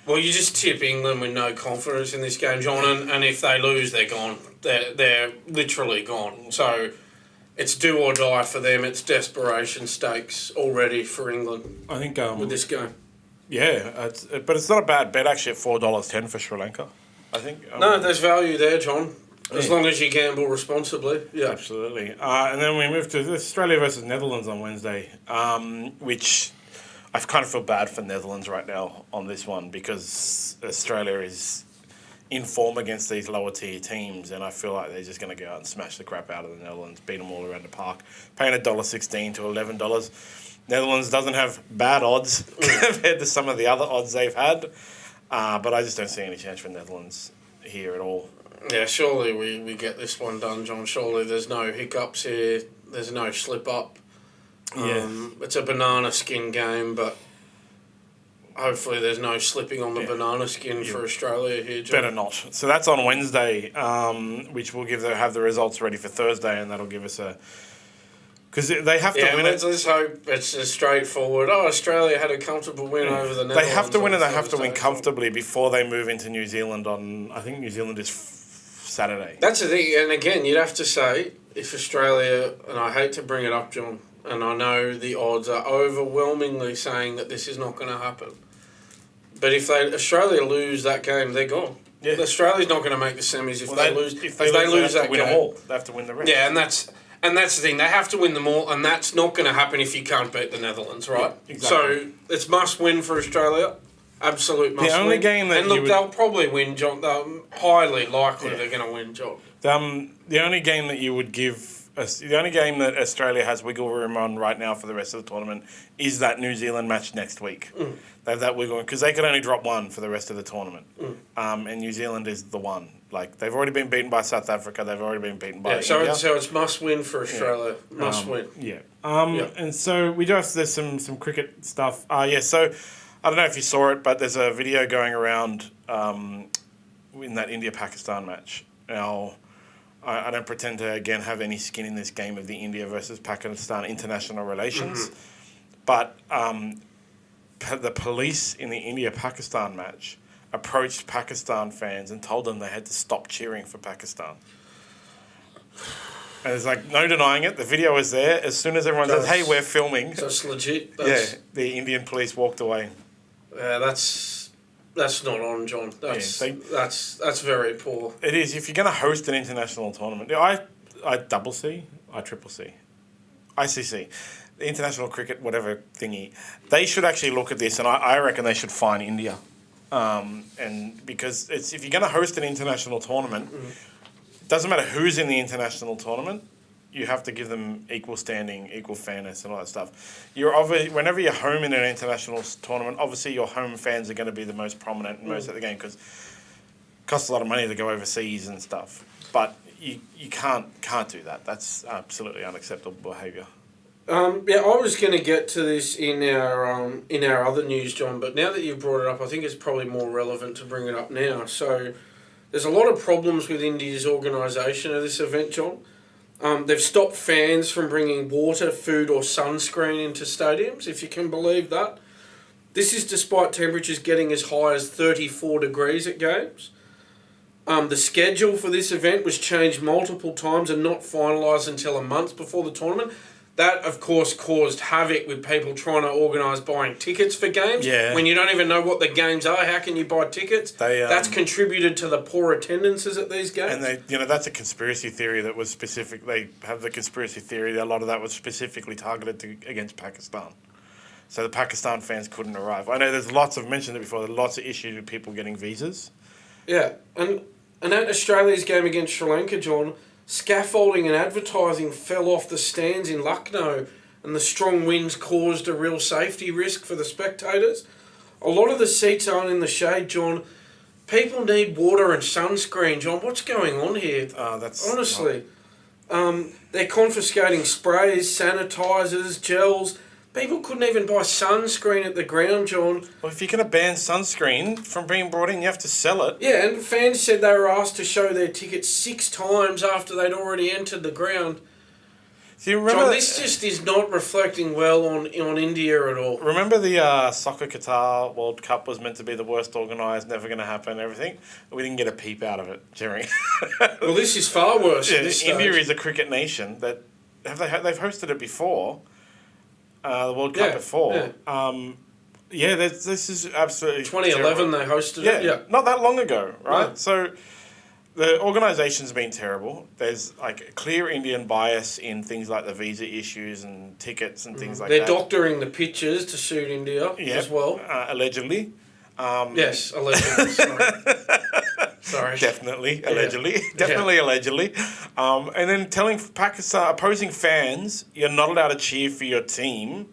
Well, you just tip England with no confidence in this game, John, and if they lose, they're gone. They're literally gone. So it's do or die for them. It's desperation stakes already for England. I think with this game. Yeah, but it's not a bad bet actually at $4.10 for Sri Lanka. I think. No, there's value there, John. As long as you gamble responsibly. Yeah, absolutely. And then we move to Australia versus Netherlands on Wednesday, which I kind of feel bad for Netherlands right now on this one because Australia is in form against these lower tier teams, and I feel like they're just going to go out and smash the crap out of the Netherlands, beat them all around the park, paying $1.16 to $11. Netherlands doesn't have bad odds compared to some of the other odds they've had, but I just don't see any chance for Netherlands here at all. Yeah, surely we get this one done, John. Surely there's no hiccups here. There's no slip up. It's a banana skin game, but hopefully there's no slipping on the banana skin for Australia here, John. Better not. So that's on Wednesday, which will have the results ready for Thursday, and that'll give us a... Because they have to win it. Let's hope it's as straightforward. Australia had a comfortable win over the Netherlands. They have to win, and they have to win comfortably before they move into New Zealand on... I think New Zealand is Saturday. That's the thing, and again, you'd have to say, if Australia... And I hate to bring it up, John, and I know the odds are overwhelmingly saying that this is not going to happen. But if Australia lose that game, they're gone. Yeah. Australia's not going to make the semis if they lose. If they lose that game, they have to win the rest. Yeah, and that's the thing. They have to win them all, and that's not going to happen if you can't beat the Netherlands, right? Yeah, exactly. So it's must win for Australia. Absolute must win. The only game that they'll probably win, John. They're highly likely they're going to win, John. The only game that you would give the only game that Australia has wiggle room on right now for the rest of the tournament is that New Zealand match next week. They have that wiggle room because they could only drop one for the rest of the tournament. And New Zealand is the one. Like, they've already been beaten by South Africa. They've already been beaten by India. So it's must win for Australia. Must win. Yeah. And so there's some cricket stuff. So I don't know if you saw it, but there's a video going around in that India-Pakistan match. Now, I don't pretend to, again, have any skin in this game of the India versus Pakistan international relations. But the police in the India-Pakistan match approached Pakistan fans and told them they had to stop cheering for Pakistan. And there's like no denying it. The video is there. As soon as everyone says, "Hey, we're filming," so it's legit. The Indian police walked away. That's not on, John. That's very poor. It is. If you're going to host an international tournament, I double C, I triple C, ICC, the International Cricket whatever thingy, they should actually look at this, and I reckon they should fine India, and because if you're going to host an international tournament, it doesn't matter who's in the international tournament. You have to give them equal standing, equal fairness, and all that stuff. Whenever you're home in an international tournament, obviously your home fans are going to be the most prominent and most at the game because it costs a lot of money to go overseas and stuff. But you can't do that. That's absolutely unacceptable behaviour. I was going to get to this in our other news, John, but now that you've brought it up, I think it's probably more relevant to bring it up now. So there's a lot of problems with India's organisation of this event, John. They've stopped fans from bringing water, food or sunscreen into stadiums, if you can believe that. This is despite temperatures getting as high as 34 degrees at games. The schedule for this event was changed multiple times and not finalised until a month before the tournament. That, of course, caused havoc with people trying to organise buying tickets for games. Yeah. When you don't even know what the games are, how can you buy tickets? That's contributed to the poor attendances at these games. And that's a conspiracy theory that was specific. They have the conspiracy theory that a lot of that was specifically targeted against Pakistan. So the Pakistan fans couldn't arrive. I know I've mentioned it before, there's lots of issues with people getting visas. Yeah, and at Australia's game against Sri Lanka, John, scaffolding and advertising fell off the stands in Lucknow and the strong winds caused a real safety risk for the spectators. A lot of the seats aren't in the shade, John. People need water and sunscreen, John. What's going on here? Honestly. They're confiscating sprays, sanitisers, gels. People couldn't even buy sunscreen at the ground, John. Well, if you're going to ban sunscreen from being brought in, you have to sell it. Yeah, and fans said they were asked to show their tickets 6 times after they'd already entered the ground. Do you remember John, this just is not reflecting well on India at all. Remember the Soccer Qatar World Cup was meant to be the worst organised, never going to happen, everything? We didn't get a peep out of it during. Well, this is far worse at this stage. India is a cricket nation that they've hosted it before. The World Cup before. Yeah. This is absolutely 2011 terrible. They hosted it. Yeah. Not that long ago, right? No. So the organisation's been terrible. There's like a clear Indian bias in things like the visa issues and tickets and things like that. They're doctoring the pitches to suit India as well. Allegedly. Yes, allegedly. Sorry. Definitely, allegedly. Definitely, allegedly. And then telling opposing fans, you're not allowed to cheer for your team.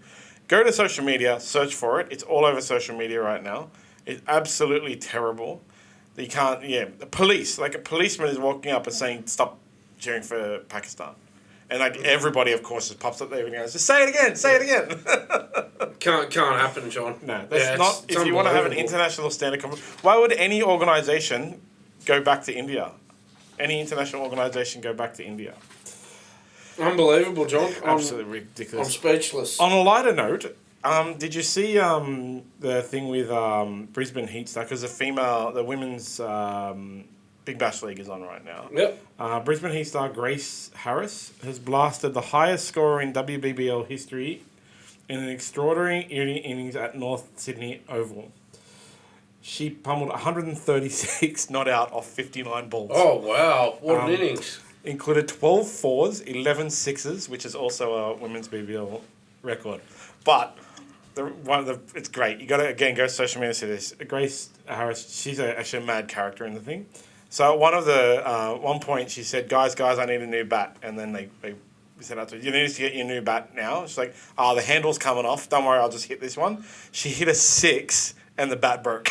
Go to social media, search for it. It's all over social media right now. It's absolutely terrible. You can't, the police, like a policeman is walking up and saying, stop cheering for Pakistan. And like everybody, of course, just pops up there and goes, just say it again, say it again. Can't happen, John. No, that's not. If you want to have an international standard, why would any organisation go back to India? Any international organisation go back to India? Unbelievable, John. Absolutely ridiculous. I'm speechless. On a lighter note, did you see the thing with Brisbane Heat Star? Because the women's Big Bash League is on right now. Yep. Brisbane Heat Star Grace Harris has blasted the highest scorer in WBBL history in an extraordinary innings at North Sydney Oval. She pummeled 136 not out off 59 balls. Oh, wow. What an innings. Included 12 fours, 11 sixes, which is also a women's BBL record. But it's great. You got to, again, go to social media and see this. Grace Harris, she's actually a mad character in the thing. So at one point she said, guys, I need a new bat. And then they we said out to her, you need to get your new bat now. She's like, the handle's coming off. Don't worry, I'll just hit this one. She hit a 6 and the bat broke.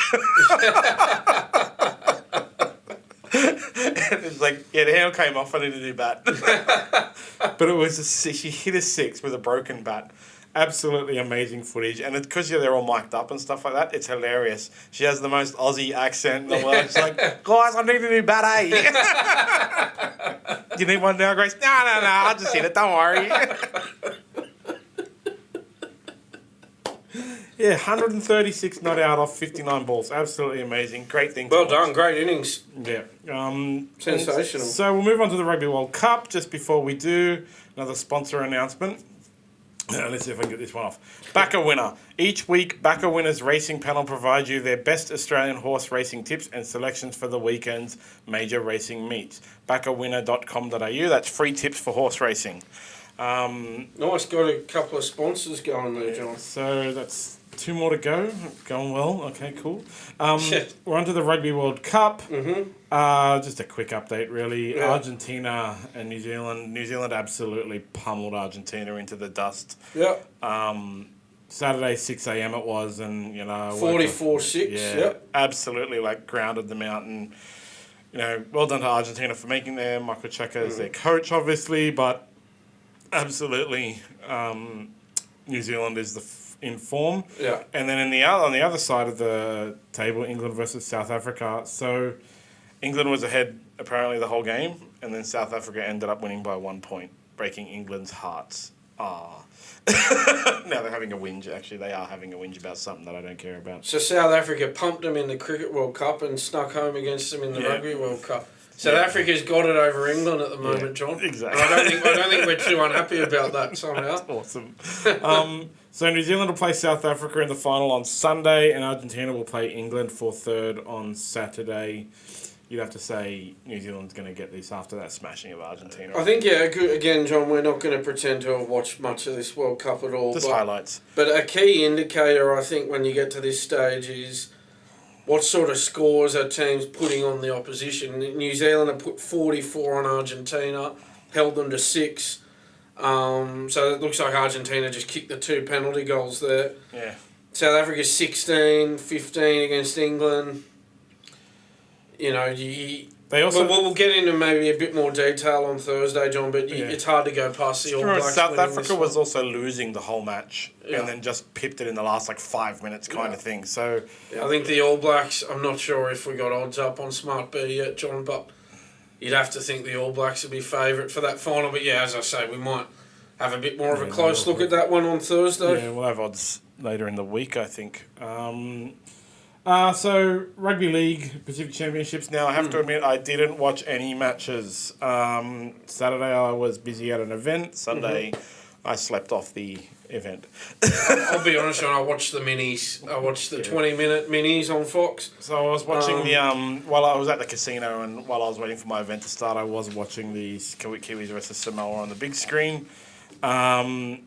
And it's like, the handle came off. I need a new bat. But it was she hit a 6 with a broken bat. Absolutely amazing footage, and because they're all mic'd up and stuff like that, it's hilarious. She has the most Aussie accent in the world. She's like, guys, I need a new bat, eh? Do you need one now, Grace? No, I'll just hit it, don't worry. Yeah, 136 not out off 59 balls. Absolutely amazing. Great thing. Well done, great innings. Yeah. Sensational. So we'll move on to the Rugby World Cup. Just before we do, another sponsor announcement. Let's see if I can get this one off. Backer Winner. Each week, Backer Winner's racing panel provides you their best Australian horse racing tips and selections for the weekend's major racing meets. Backerwinner.com.au. That's free tips for horse racing. Nice, got a couple of sponsors going there, John. So that's 2 more to go. Going well. Okay, cool. We're on to the Rugby World Cup. Mm-hmm. Just a quick update, really. Yeah. Argentina and New Zealand. New Zealand absolutely pummeled Argentina into the dust. Yeah. Saturday, 6 a.m. it was, and, 44-6. Yeah, yep. Absolutely, grounded them out. And, well done to Argentina for making there. Michael Cheika is their coach, obviously, but absolutely New Zealand is in form. Yeah. And then on the other side of the table, England versus South Africa. So England was ahead apparently the whole game, and then South Africa ended up winning by 1 point, breaking England's hearts. Now they're having a whinge, actually. They are having a whinge about something that I don't care about. So South Africa pumped them in the Cricket World Cup and snuck home against them in the Rugby World Cup. South Africa's got it over England at the moment, John. Exactly. And I don't think we're too unhappy about that somehow. That's awesome. So New Zealand will play South Africa in the final on Sunday, and Argentina will play England for third on Saturday. You'd have to say New Zealand's going to get this after that smashing of Argentina. I think, again, John, we're not going to pretend to have watched much of this World Cup at all. Just highlights. But a key indicator, I think, when you get to this stage is what sort of scores are teams putting on the opposition. New Zealand have put 44 on Argentina, held them to 6. So it looks like Argentina just kicked the 2 penalty goals there. Yeah. South Africa 16, 15 against England. We'll get into maybe a bit more detail on Thursday, John, but it's hard to go past the All Blacks. South Africa was also losing the whole match and then just pipped it in the last 5 minutes kind of thing. So I think the All Blacks, I'm not sure if we got odds up on SmartB yet, John, but you'd have to think the All Blacks would be favourite for that final. But as I say, we might have a bit more of a close look at that one on Thursday. Yeah, we'll have odds later in the week, I think. So, Rugby League Pacific Championships. Now, I have to admit, I didn't watch any matches. Saturday, I was busy at an event. Sunday, I slept off the event. I'll be honest, John, I watched the minis. I watched the 20-minute minis on Fox. So, I was watching while I was at the casino and while I was waiting for my event to start, I was watching the Kiwis versus Samoa on the big screen. That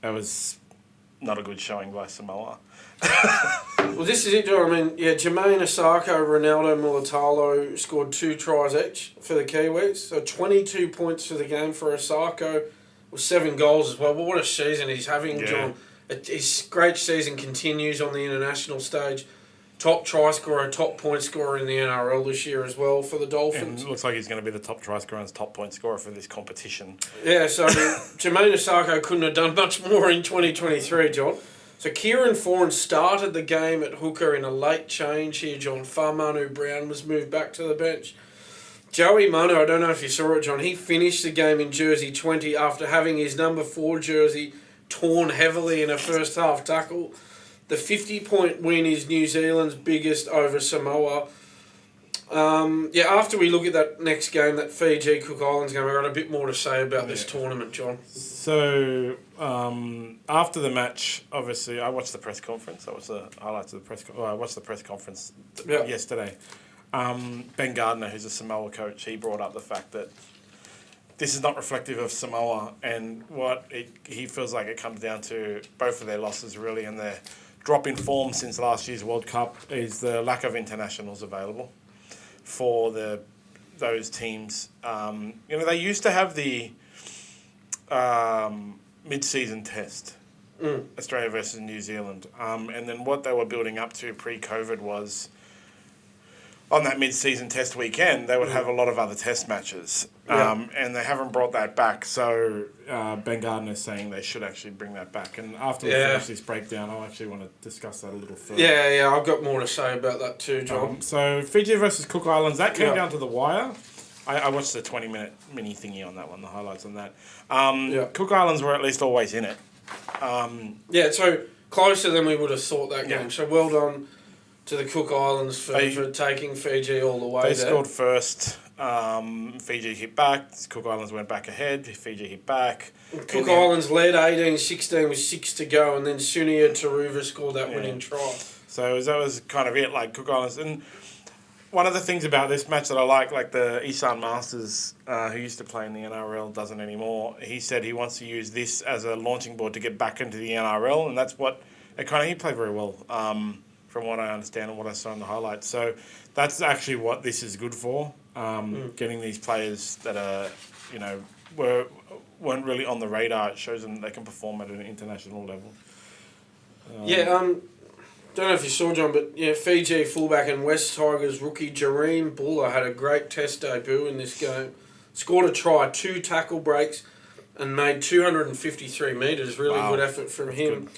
was not a good showing by Samoa. Well, this is it, John. Jermaine Osako, Ronaldo Mulitalo scored 2 tries each for the Kiwis. So 22 points for the game for Osako with 7 goals as well. But what a season he's having, John. His great season continues on the international stage. Top try scorer, top point scorer in the NRL this year as well for the Dolphins. And it looks like he's going to be the top try scorer and top point scorer for this competition. Yeah, so Jermaine Osako couldn't have done much more in 2023, John. So Kieran Foran started the game at hooker in a late change here, John. Manu Brown was moved back to the bench. Joey Manu, I don't know if you saw it, John, he finished the game in jersey 20 after having his number 4 jersey torn heavily in a first half tackle. The 50-point win is New Zealand's biggest over Samoa. After we look at that next game, that Fiji-Cook Islands game, I've got a bit more to say about this tournament, John. So, after the match, obviously, I watched the press conference. I watched the highlights of the press conference. I watched the press conference yesterday. Ben Gardner, who's a Samoa coach, he brought up the fact that this is not reflective of Samoa, and he feels like it comes down to both of their losses, really, and their drop in form since last year's World Cup is the lack of internationals available for the those teams. They used to have the mid-season test, Australia versus New Zealand. And then what they were building up to pre-COVID was on that mid-season test weekend, they would have a lot of other test matches. And they haven't brought that back. So Ben Gardner is saying they should actually bring that back. And after we finish this breakdown, I'll actually want to discuss that a little further. Yeah, I've got more to say about that too, John. So Fiji versus Cook Islands, that came down to the wire. I watched the 20-minute mini thingy on that one, the highlights on that. Cook Islands were at least always in it. So closer than we would have thought that game. So well done to the Cook Islands for taking Fiji all the way They scored first. Fiji hit back. Cook Islands went back ahead. Fiji hit back. Cook Islands led 18-16 with 6 to go, and then Sunia Taruva scored that winning try. So that was kind of it, like Cook Islands. And one of the things about this match that I like the Isan Masters, who used to play in the NRL, doesn't anymore. He said he wants to use this as a launching board to get back into the NRL, and that's what he played very well. From what I understand and what I saw in the highlights. So that's actually what this is good for, getting these players that are, weren't really on the radar. It shows them they can perform at an international level. Don't know if you saw, John, but Fiji fullback and West Tigers rookie Jareem Buller had a great test debut in this game. Scored a try, 2 tackle breaks, and made 253 metres. Really good effort from him. Good.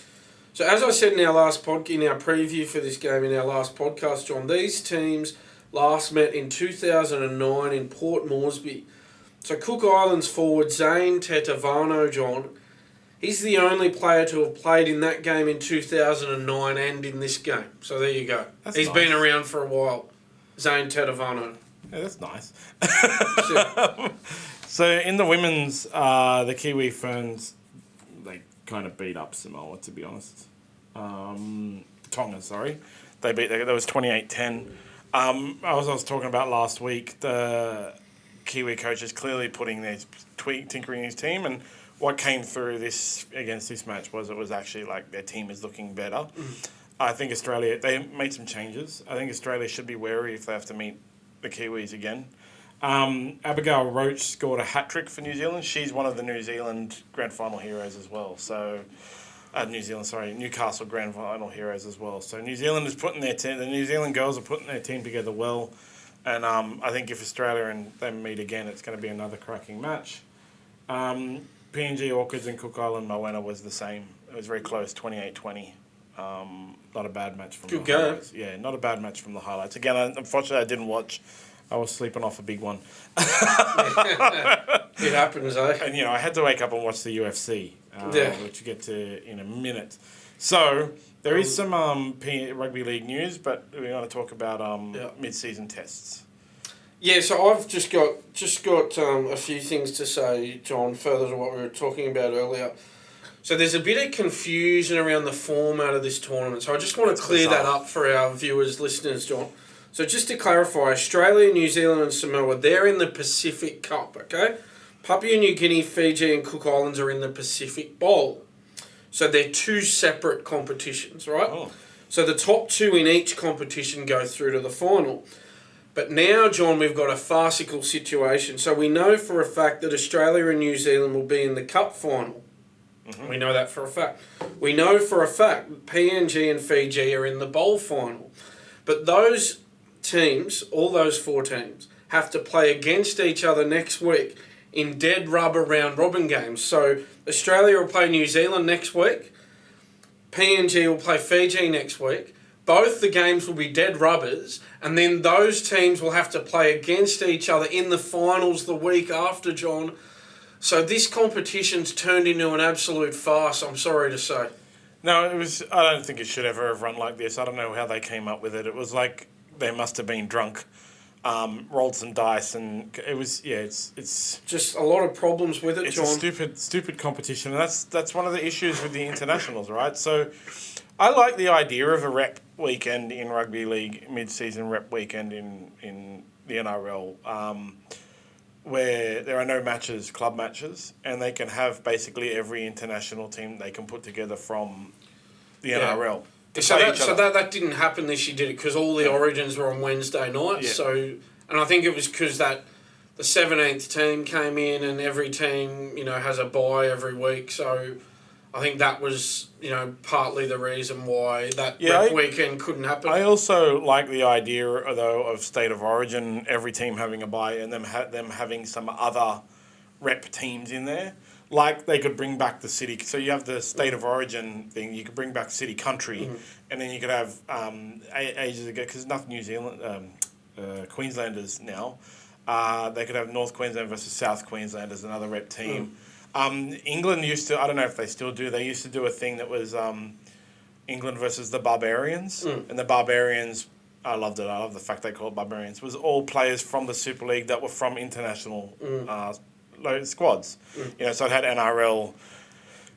So as I said in our preview for this game in our last podcast, John, these teams last met in 2009 in Port Moresby. So Cook Islands forward Zane Tetavano, John, he's the only player to have played in that game in 2009 and in this game. So there you go. He's been around for a while, Zane Tetavano. Yeah, that's nice. So in the women's, the Kiwi Ferns, they kind of beat up Samoa, to be honest. Tonga, sorry. That was 28-10. As I was talking about last week, the Kiwi coach is clearly putting their tinkering his team, and what came through against this match was it was actually like their team is looking better. I think Australia, they made some changes. I think Australia should be wary if they have to meet the Kiwis again. Abigail Roach scored a hat-trick for New Zealand. She's one of the New Zealand grand final heroes as well. So, Newcastle grand final heroes as well. So New Zealand is putting the New Zealand girls are putting their team together well. And I think if Australia and them meet again, it's going to be another cracking match. PNG Orchids and Cook Island Moana was the same. It was very close, 28-20. Not a bad match from the highlights. Yeah, not a bad match from the highlights. Again, unfortunately, I didn't watch. I was sleeping off a big one. It happens, eh? And, I had to wake up and watch the UFC, which you get to in a minute. So, there is some rugby league news, but we want to talk about mid-season tests. Yeah, so I've just got a few things to say, John, further to what we were talking about earlier. So there's a bit of confusion around the format of this tournament, so I just want to clear that up for our viewers, listeners, John. So just to clarify, Australia, New Zealand and Samoa, they're in the Pacific Cup, okay? Papua New Guinea, Fiji and Cook Islands are in the Pacific Bowl. So they're 2 separate competitions, right? Oh. So the top 2 in each competition go through to the final. But now, John, we've got a farcical situation. So we know for a fact that Australia and New Zealand will be in the Cup final. Mm-hmm. We know that for a fact. We know for a fact that PNG and Fiji are in the bowl final. But those teams, all those 4 teams, have to play against each other next week in dead rubber round robin games. So Australia will play New Zealand next week. PNG will play Fiji next week. Both the games will be dead rubbers, and then those teams will have to play against each other in the finals the week after, John. So this competition's turned into an absolute farce, I'm sorry to say. No, I don't think it should ever have run like this. I don't know how they came up with it. It was like they must have been drunk, rolled some dice, and it was, it's just a lot of problems with it, John. It's a stupid competition, and that's one of the issues with the internationals, right? So I like the idea of a rep weekend in rugby league, mid-season rep weekend in the NRL, where there are no matches, club matches, and they can have basically every international team they can put together from the NRL. So that didn't happen this year, did it? Because all the origins were on Wednesday night. Yeah. So And I think it was because that the 17th team came in and every team, has a bye every week. So I think that was, partly the reason why that weekend couldn't happen. I also like the idea, though, of State of Origin, every team having a bye and them having some other rep teams in there. Like they could bring back the city. So you have the State of Origin thing. You could bring back city country, and then you could have ages ago, because enough New Zealand Queenslanders now. They could have North Queensland versus South Queensland as another rep team. England used to, I don't know if they still do, they used to do a thing that was England versus the Barbarians. And the Barbarians, I loved it. I love the fact they call it Barbarians. Was all players from the Super League that were from international squads. So it had NRL,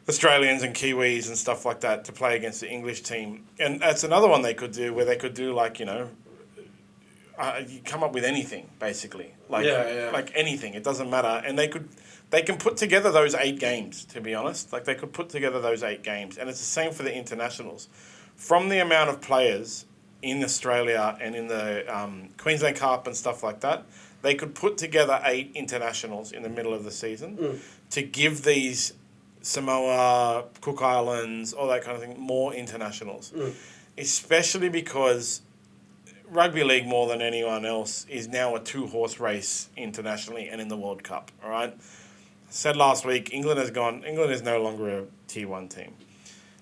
Australians and Kiwis and stuff like that to play against the English team. And that's another one they could do, where they could do you come up with anything, basically. Like anything. It doesn't matter. And they can put together those 8 games, to be honest. Like, they could put together those 8 games. And it's the same for the internationals. From the amount of players in Australia and in the Queensland Cup and stuff like that, they could put together 8 internationals in the middle of the season to give these Samoa, Cook Islands, all that kind of thing, more internationals. Especially because rugby league, more than anyone else, is now a 2-horse race internationally and in the World Cup, all right? Said last week, England is no longer a Tier 1 team.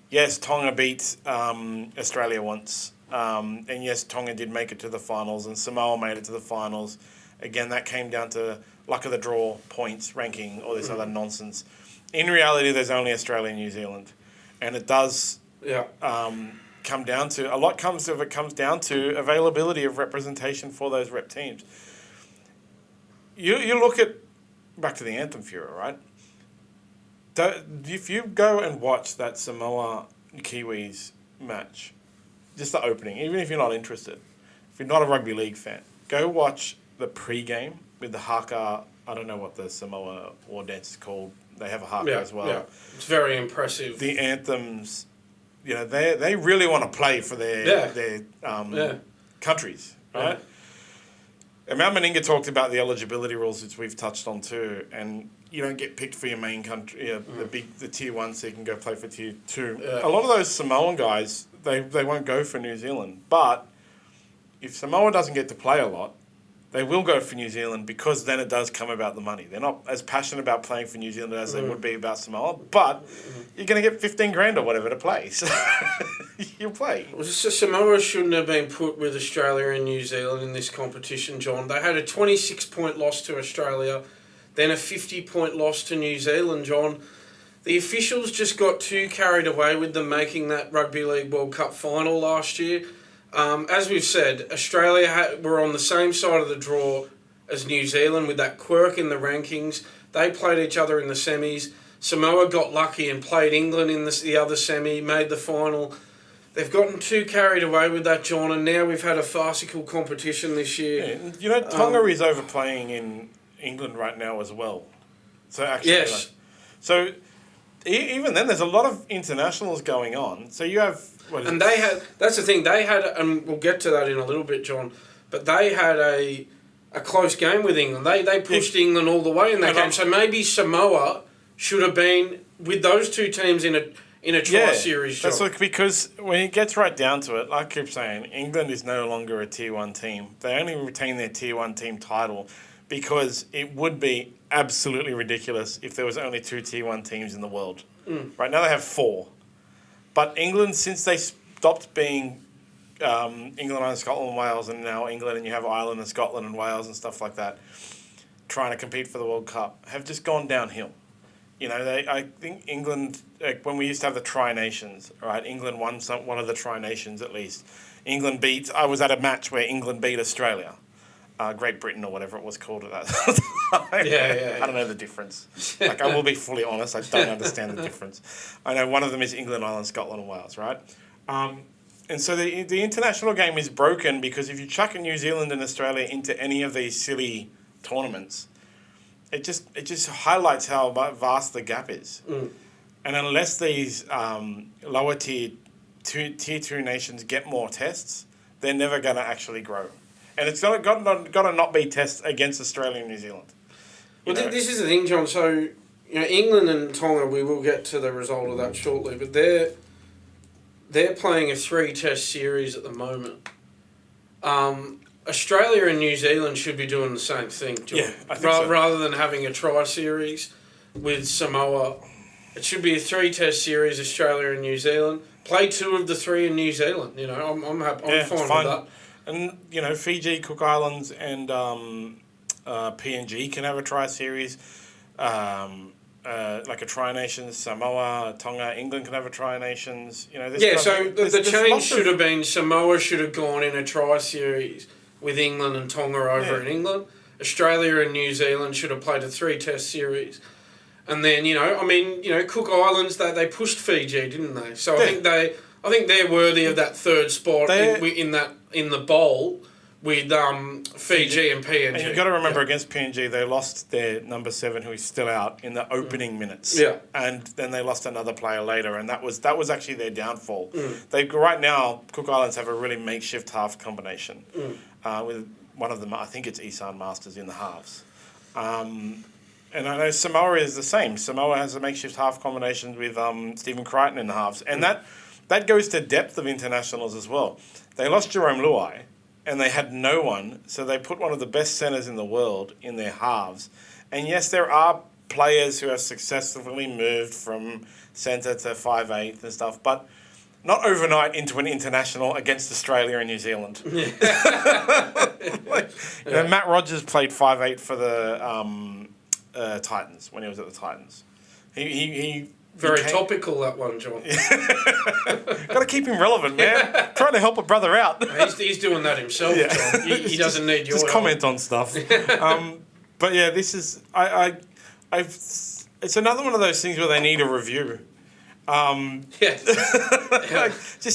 Yes, Tonga beat Australia once, and yes, Tonga did make it to the finals, and Samoa made it to the finals. Again, that came down to luck of the draw, points, ranking, all this other nonsense. In reality, there's only Australia and New Zealand, and it does come down to, a lot comes down to availability of representation for those rep teams. You look at, back to the Anthem Furor, right? If you go and watch that Samoa Kiwis match, just the opening, even if you're not interested, if you're not a rugby league fan, go watch the pre-game with the haka. I don't know what the Samoa war dance is called. They have a haka as well. Yeah. It's very impressive. The anthems, they really want to play for their countries, right? And Mount Meninga talked about the eligibility rules, which we've touched on too, and you don't get picked for your main country, the Tier 1, so you can go play for Tier 2. A lot of those Samoan guys, they won't go for New Zealand, but if Samoa doesn't get to play a lot, they will go for New Zealand, because then it does come about the money. They're not as passionate about playing for New Zealand as they would be about Samoa, but you're going to get 15 grand or whatever to play. So you'll play. Well, so Samoa shouldn't have been put with Australia and New Zealand in this competition, John. They had a 26-point loss to Australia, then a 50-point loss to New Zealand, John. The officials just got too carried away with them making that Rugby League World Cup final last year. As we've said, Australia were on the same side of the draw as New Zealand with that quirk in the rankings. They played each other in the semis. Samoa got lucky and played England in the other semi, made the final. They've gotten too carried away with that, John, and now we've had a farcical competition this year. Yeah, Tonga is overplaying in England right now as well. So actually, even then, there's a lot of internationals going on. So you have... that's the thing, and we'll get to that in a little bit, John, but they had a close game with England. They pushed England all the way in that game. So maybe Samoa should have been with those two teams in a tri-series. That's because when it gets right down to it, like I keep saying, England is no longer a Tier 1 team. They only retain their Tier 1 team title because it would be absolutely ridiculous if there was only 2 Tier 1 teams in the world. Right now they have 4. But England, since they stopped being England, Ireland, Scotland, and Wales, and now England, and you have Ireland and Scotland and Wales and stuff like that, trying to compete for the World Cup, have just gone downhill. I think England, when we used to have the Tri-Nations, right? England won one of the Tri-Nations at least. I was at a match where England beat Australia. Great Britain or whatever it was called at that time. I don't know the difference. I will be fully honest, I don't understand the difference. I know one of them is England, Ireland, Scotland and Wales, right? And so the international game is broken because if you chuck New Zealand and Australia into any of these silly tournaments, it just highlights how vast the gap is. And unless these lower tier 2 nations get more tests, they're never going to actually grow. And it's got to not be tests against Australia and New Zealand. Well, this is the thing, John. So, England and Tonga, we will get to the result of that shortly, but they're playing a 3-test series at the moment. Australia and New Zealand should be doing the same thing, John. Yeah, I think so. Rather than having a tri-series with Samoa, it should be a 3-test series, Australia and New Zealand. Play 2 of the 3 in New Zealand. I'm happy. I'm fine with that. And, Fiji, Cook Islands and PNG can have a tri-series. Like a Tri-Nations, Samoa, Tonga, England can have a Tri-Nations. The change should have been Samoa should have gone in a tri-series with England and Tonga over in England. Australia and New Zealand should have played a 3-test series. And then, Cook Islands, they pushed Fiji, didn't they? So I think they're worthy of that 3rd spot in the bowl with Fiji and PNG. And you've got to remember against PNG, they lost their number 7, who is still out, in the opening minutes. Yeah. And then they lost another player later, and that was actually their downfall. Right now, Cook Islands have a really makeshift half combination with one of them, I think it's Isan Masters in the halves. And I know Samoa is the same. Samoa has a makeshift half combination with Stephen Crichton in the halves. And that goes to depth of internationals as well. They lost Jerome Luai, and they had no one, so they put one of the best centres in the world in their halves. And yes, there are players who have successfully moved from centre to 5'8" and stuff, but not overnight into an international against Australia and New Zealand. Matt Rogers played 5'8" for the Titans when he was at the Titans. He Very topical, that one, John. Got to keep him relevant, man. Trying to help a brother out. He's doing that himself, John. He doesn't need your Just comment on stuff. But yeah, this is... it's another one of those things where they need a review. Just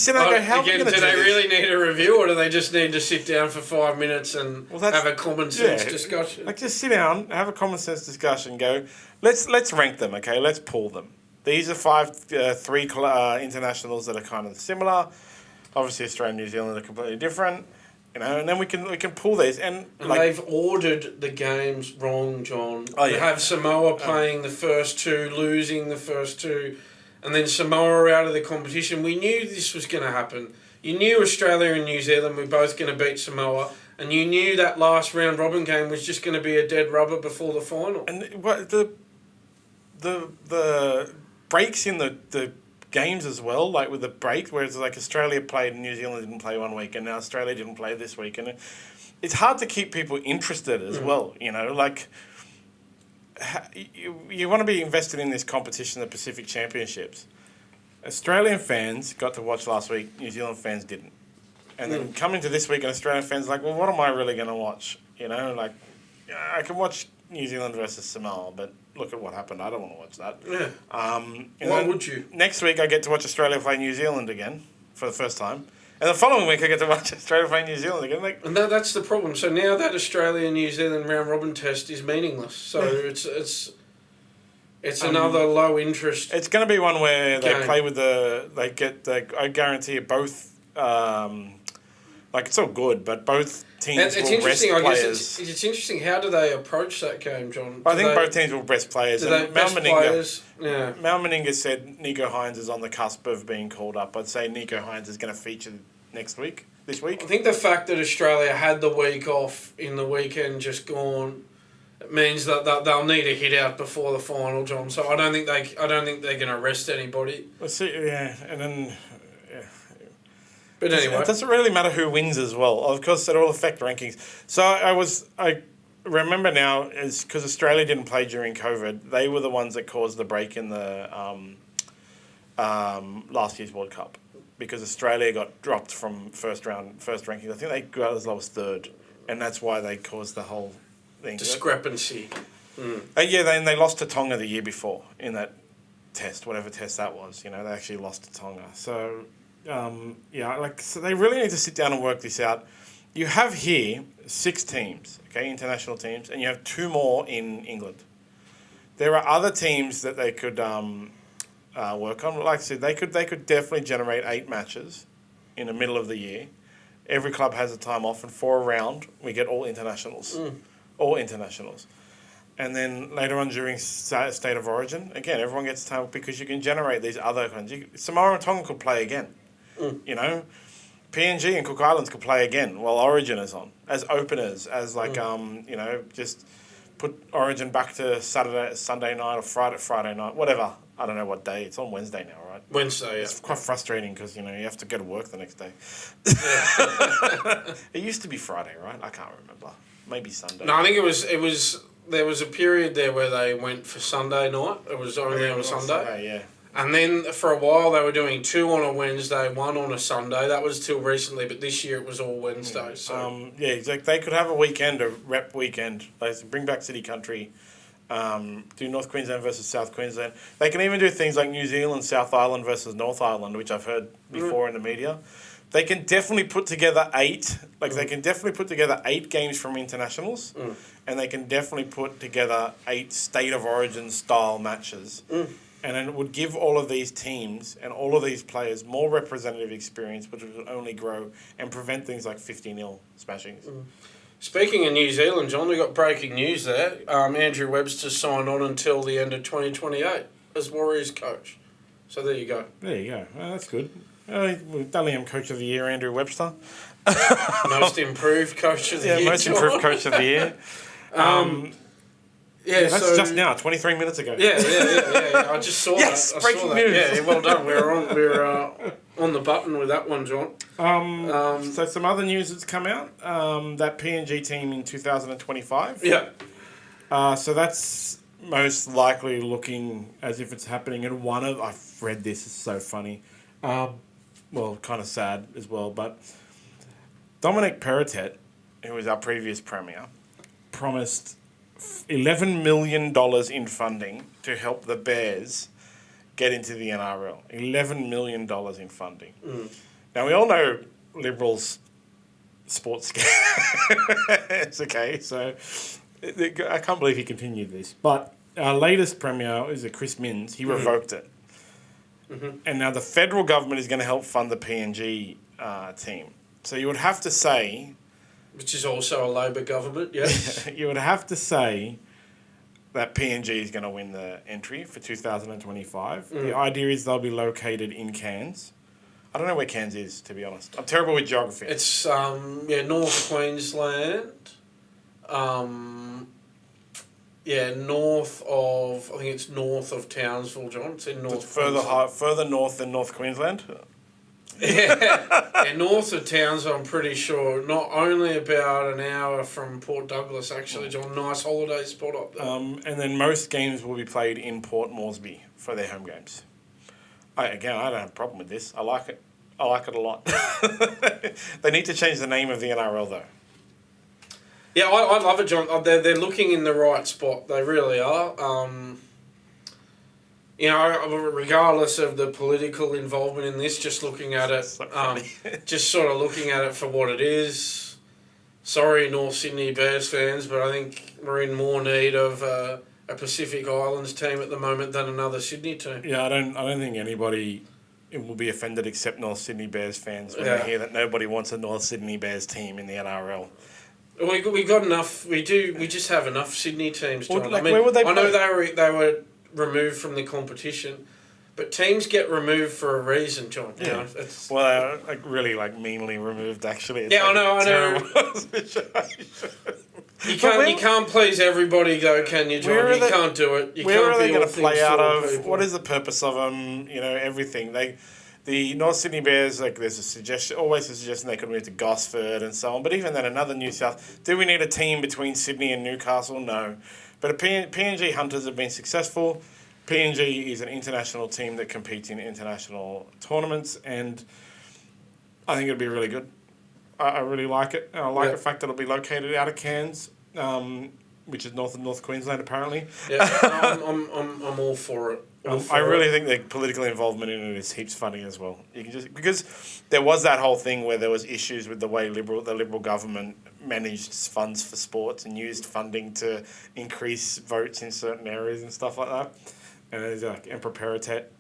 sit down and go, how again, do they really need a review, or do they just need to sit down for 5 minutes and have a common sense discussion? Just sit down, have a common sense discussion, go, let's rank them, okay? Let's pull them. These are 3 internationals that are kind of similar. Obviously, Australia and New Zealand are completely different. And then we can pull these. And they've ordered the games wrong, John. Oh, They have Samoa playing the first 2, losing the first 2, and then Samoa are out of the competition. We knew this was going to happen. You knew Australia and New Zealand were both going to beat Samoa, and you knew that last round robin game was just going to be a dead rubber before the final. And what the breaks in the games as well, like with the break, whereas like Australia played and New Zealand didn't play one week, and now Australia didn't play this week, and it's hard to keep people interested as well. You want to be invested in this competition, the Pacific Championships. Australian fans got to watch last week, New Zealand fans didn't. And then coming to this week, and Australian fans are like, well, what am I really going to watch? I can watch New Zealand versus Samoa, but look at what happened. I don't want to watch that. Yeah. Why would you? Next week, I get to watch Australia play New Zealand again for the first time. And the following week, I get to watch Australia play New Zealand again. And that's the problem. So now that Australia-New Zealand round-robin test is meaningless. So it's another low-interest. It's going to be one where they play with I guarantee you both... it's all good, but both teams will rest players. It's interesting. How do they approach that game, John? I think both teams will rest players. Mal Meninga said Nico Hines is on the cusp of being called up. I'd say Nico Hines is going to feature this week. I think the fact that Australia had the week off in the weekend just gone, it means that they'll need a hit out before the final, John. So I don't think they're going to rest anybody. Let's see. Yeah, and then. But anyway, it doesn't really matter who wins as well. Of course, it'll affect rankings. So I remember now is because Australia didn't play during COVID. They were the ones that caused the break in the last year's World Cup because Australia got dropped from first rankings. I think they got as low as 3rd, and that's why they caused the whole thing. Discrepancy. Then they lost to Tonga the year before in that test, whatever test that was. They actually lost to Tonga. So. So they really need to sit down and work this out. You have here 6 teams, okay, international teams, and you have 2 more in England. There are other teams that they could work on. Like I said, they could definitely generate 8 matches in the middle of the year Every club has a time off, and for a round, we get all internationals. All internationals. And then later on during State of Origin, again, everyone gets time because you can generate these other countries. Samoa and Tonga could play again. You know? PNG and Cook Islands could play again while Origin is on. As openers, as like, you know, just put Origin back to Sunday night or Friday night, whatever. I don't know what day. It's on Wednesday now, right? Wednesday, yeah. It's quite frustrating because, you know, you have to go to work the next day. It used to be Friday, right? I can't remember. Maybe Sunday. No, I think it was. There was a period there where they went for Sunday night. It was only on a Sunday. Yeah. And then for a while they were doing 2 on a Wednesday, 1 on a Sunday. That was till recently, but this year it was all Wednesday. So yeah, exactly. They could have a weekend, a rep weekend. They bring back City Country. Do North Queensland versus South Queensland. They can even do things like New Zealand, South Island versus North Island, which I've heard before in the media. They can definitely put together 8. They can definitely put together 8 games from internationals, and they can definitely put together 8 State of Origin style matches. And then it would give all of these teams and all of these players more representative experience, which would only grow and prevent things like 50-0 smashings. Speaking of New Zealand, John, we got breaking news there. Andrew Webster signed on until the end of 2028 as Warriors coach. So there you go. There you go. Well, that's good. Dalian Coach of the Year, Andrew Webster. Most improved coach of the year. Yeah, most improved coach of the year. That's so, just now, 23 minutes ago. Yeah. I just saw yes, that. Breaking news. Yeah, well done. We're on the button with that one, John. So some other news that's come out. That PNG team in 2025. Yeah. So that's most likely looking as if it's happening. And I've read this, it's so funny. Well, kind of sad as well. But Dominic Perrottet, who was our previous premier, promised $11 million in funding to help the Bears get into the NRL. $11 million in funding. Now, we all know Liberals' sports scale. It's okay. So I can't believe he continued this. But our latest premier is Chris Minns. He revoked it. And now the federal government is going to help fund the PNG team. So you would have to say... Which is also a Labor government, yeah. You would have to say that PNG is going to win the entry for 2025. The idea is they'll be located in Cairns. I don't know where Cairns is, to be honest. I'm terrible with geography. It's, North Queensland. North of... I think it's north of Townsville, John. It's in North Queensland. Further north than North Queensland? Yeah, north of Townsville, I'm pretty sure. Not only about an hour from Port Douglas, actually, John. Nice holiday spot up there. And then most games will be played in Port Moresby for their home games. I don't have a problem with this. I like it. I like it a lot. They need to change the name of the NRL, though. Yeah, I love it, John. They're looking in the right spot. They really are. Regardless of the political involvement in this, just looking at it, just sort of looking at it for what it is. Sorry, North Sydney Bears fans, but I think we're in more need of a Pacific Islands team at the moment than another Sydney team. Yeah, I don't think anybody will be offended except North Sydney Bears fans when they hear that nobody wants a North Sydney Bears team in the NRL. We got enough. We just have enough Sydney teams, John. Well, where would they play? I know they were removed from the competition, but teams get removed for a reason, John. You know, it's really meanly removed. Actually, it's I know. You can't please everybody, though, can you, John? You can't do it. Where are they going to play out of? People. What is the purpose of them? You know, everything. The North Sydney Bears, there's always a suggestion they could move to Gosford and so on. But even then, another New South. Do we need a team between Sydney and Newcastle? No. But PNG Hunters have been successful. PNG is an international team that competes in international tournaments, and I think it'll be really good. I really like it. And I like the fact that it'll be located out of Cairns, which is north of North Queensland, apparently. Yeah, I'm all for it. I really think the political involvement in it is heaps funny as well. You can because there was that whole thing where there was issues with the way the Liberal government managed funds for sports and used funding to increase votes in certain areas and stuff like that. And there's Emperor Perrottet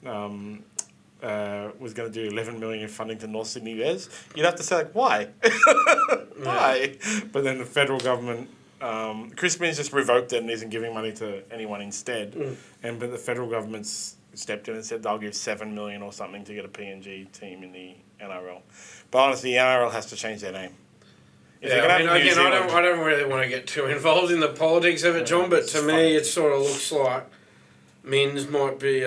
was going to do 11 million in funding to North Sydney Bears, you'd have to say, like, why? Why? But then the federal government, Chris Minns just revoked it and isn't giving money to anyone instead. But the federal government's stepped in and said they'll give 7 million or something to get a PNG team in the NRL. But honestly, the NRL has to change their name. I don't really want to get too involved in the politics of it, John, but to me it sort of looks like Minns might be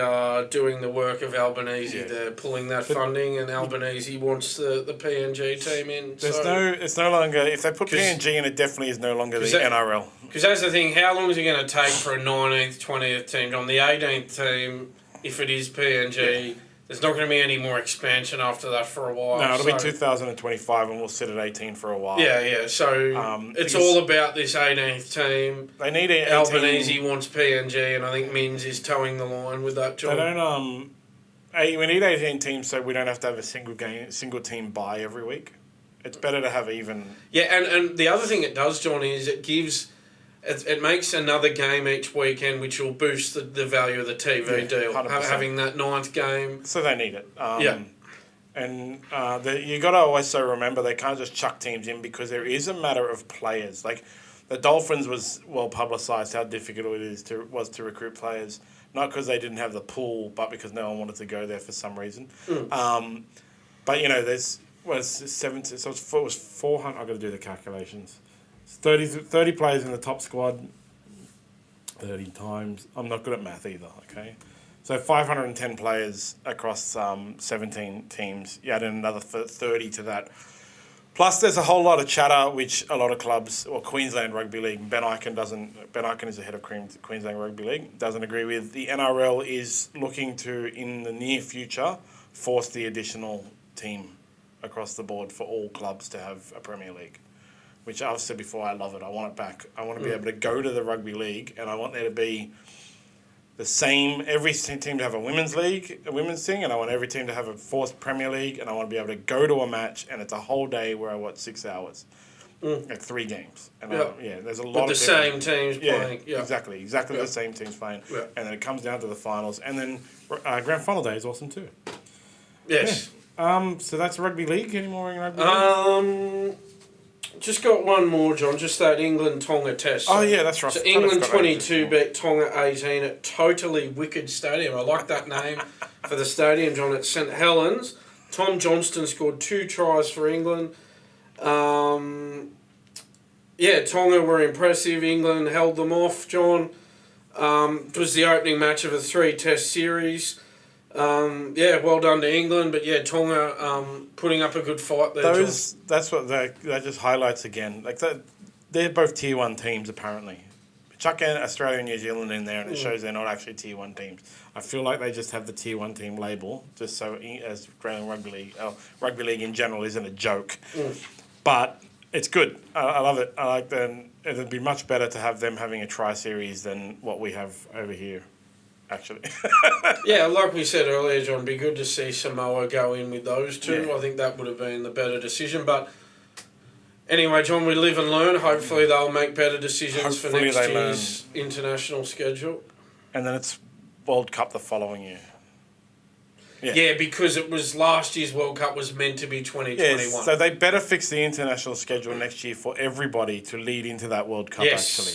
doing the work of Albanese. Yeah. They're pulling that funding, and Albanese wants the PNG team in. It's no longer, if they put PNG in, it definitely is no longer the NRL. Because that's the thing, how long is it going to take for a 19th, 20th team? On the 18th team, if it is PNG, there's not going to be any more expansion after that for a while. No, it'll be 2025 and we'll sit at 18 for a while. Yeah. So it's all about this 18th team. They need an Albanese wants PNG, and I think Minns is towing the line with that job. They don't. We need 18 teams so we don't have to have a single team bye every week. It's better to have even. Yeah, and the other thing it does, John, is it makes another game each weekend, which will boost the value of the TV deal. 100%. Having that 9th game. So they need it. And you got to also remember they can't just chuck teams in because there is a matter of players. Like the Dolphins was well publicised how difficult it was to recruit players, not because they didn't have the pool, but because no one wanted to go there for some reason. But there's 70. So it was 400. I've got to do the calculations. 30 players in the top squad, 30 times. I'm not good at math either, okay? So 510 players across 17 teams. You add in another 30 to that. Plus, there's a whole lot of chatter, which a lot of clubs, or Queensland Rugby League, Ben Ikin is the head of Queensland Rugby League, doesn't agree with. The NRL is looking to, in the near future, force the additional team across the board for all clubs to have a Premier League. Which I've said before, I love it. I want it back. I want to be able to go to the rugby league, and I want there to be the same. Every team to have a women's league, a women's thing, and I want every team to have a fourth Premier League, and I want to be able to go to a match, and it's a whole day where I watch 6 hours, like 3 games. And there's a lot of the same teams playing. Yeah, exactly the same teams playing, and then it comes down to the finals, and then grand final day is awesome too. Yes. Yeah. So that's rugby league. Any more in rugby league? Just got one more, John. Just that England-Tonga test. Oh, yeah, that's right. So England 22 beat Tonga 18 at Totally Wicked Stadium. I like that name for the stadium, John. At St Helens. Tom Johnston scored 2 tries for England. Tonga were impressive. England held them off, John. It was the opening match of a 3-test series. Well done to England, but Tonga putting up a good fight there. That's what that just highlights again. Like that, they're both Tier 1 teams apparently. Chuck in Australia and New Zealand in there, and it shows they're not actually Tier 1 teams. I feel like they just have the Tier 1 team label, just so as Australian Rugby League in general isn't a joke. But it's good. I love it. I like them. It'd be much better to have them having a tri-series than what we have over here. Actually. Like we said earlier, John, it'd be good to see Samoa go in with those two. I think that would have been the better decision. But anyway, John, we live and learn. Hopefully they'll make better decisions for next year's international schedule. And then it's World Cup the following year. Yeah, because it was last year's World Cup was meant to be 2021. Yes, so they better fix the international schedule next year for everybody to lead into that World Cup, actually.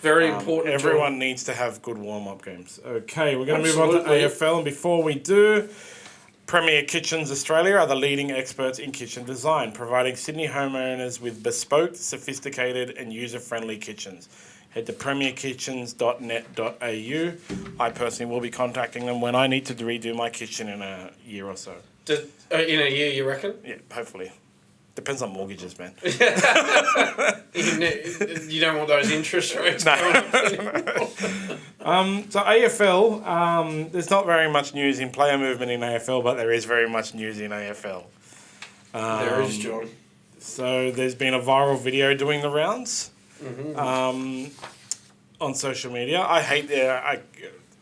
Very important. Everyone needs to have good warm-up games. Okay, we're going to move on to AFL. And before we do, Premier Kitchens Australia are the leading experts in kitchen design, providing Sydney homeowners with bespoke, sophisticated and user-friendly kitchens. Head to premierkitchens.net.au. I personally will be contacting them when I need to redo my kitchen in a year or so. In a year, you reckon? Yeah, hopefully. Depends on mortgages, man. You don't want those interest rates. No. So AFL, there's not very much news in player movement in AFL, but there is very much news in AFL. There is, John. So there's been a viral video doing the rounds on social media. I hate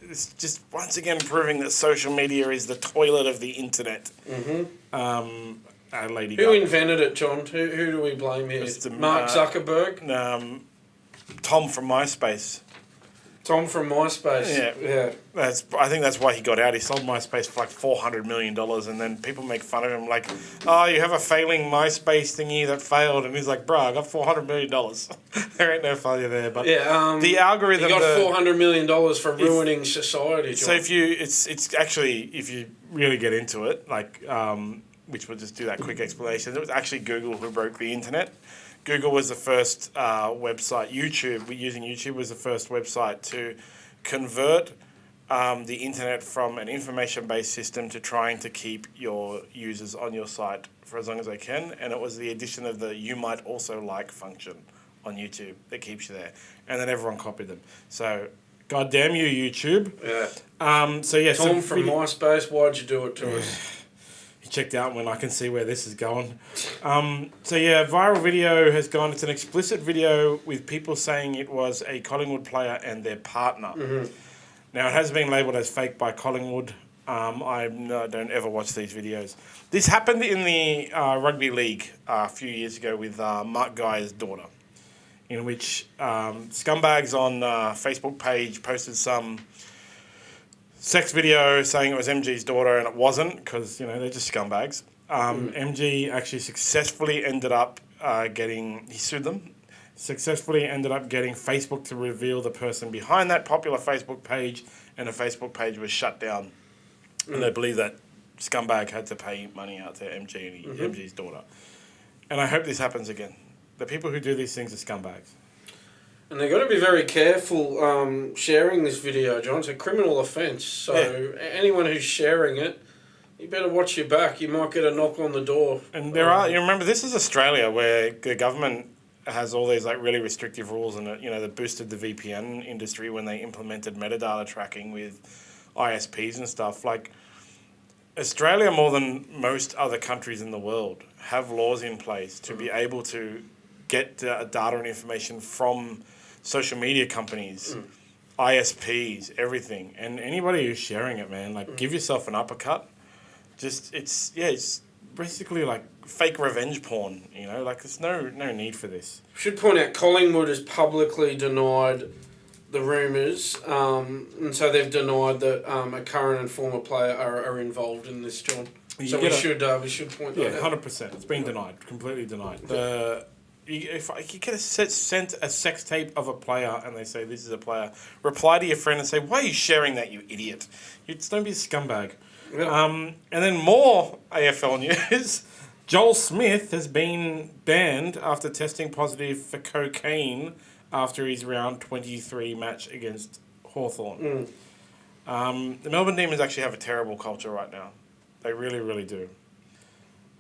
it's just once again proving that social media is the toilet of the internet. Lady Who invented it, John? Who do we blame here? Mark Zuckerberg? Tom from MySpace. Tom from MySpace. Yeah. I think that's why he got out. He sold MySpace for like $400 million, and then people make fun of him like, oh, you have a failing MySpace thingy that failed. And he's like, bro, I got $400 million. There ain't no failure there. But the algorithm... He got $400 million for ruining society, John. So if you really get into it, like, which we'll just do that quick explanation, it was actually Google who broke the internet. Google was the first website. Using YouTube was the first website to convert the internet from an information-based system to trying to keep your users on your site for as long as they can. And it was the addition of the "you might also like" function on YouTube that keeps you there. And then everyone copied them. So, goddamn you, YouTube. Yeah. Tom from MySpace, why'd you do it to us? He checked out when I can see where this is going. Viral video has gone. It's an explicit video with people saying it was a Collingwood player and their partner. Mm-hmm. Now, it has been labelled as fake by Collingwood. I don't ever watch these videos. This happened in the Rugby League a few years ago with Mark Guy's daughter, in which scumbags on Facebook page posted some sex video saying it was MG's daughter, and it wasn't, because, they're just scumbags. MG actually successfully ended up he sued them, successfully ended up getting Facebook to reveal the person behind that popular Facebook page, and the Facebook page was shut down. And they believe that scumbag had to pay money out to MG and MG's daughter. And I hope this happens again. The people who do these things are scumbags. And they've got to be very careful sharing this video, John. It's a criminal offence. So anyone who's sharing it, you better watch your back. You might get a knock on the door. And you remember, this is Australia, where the government has all these like really restrictive rules, and they boosted the VPN industry when they implemented metadata tracking with ISPs and stuff. Like, Australia, more than most other countries in the world, have laws in place to be able to get data and information from social media companies, ISPs, everything. And anybody who's sharing it, man, like, give yourself an uppercut. It's basically like fake revenge porn, like, there's no need for this. Should point out, Collingwood has publicly denied the rumours, and so they've denied that a current and former player are involved in this, John. So we should point that out. 100%. It's been denied, completely denied. If you get sent a sex tape of a player and they say this is a player, reply to your friend and say, why are you sharing that, you idiot? Don't be a scumbag. Yeah. And then more AFL news. Joel Smith has been banned after testing positive for cocaine after his round 23 match against Hawthorn. The Melbourne Demons actually have a terrible culture right now. They really, really do.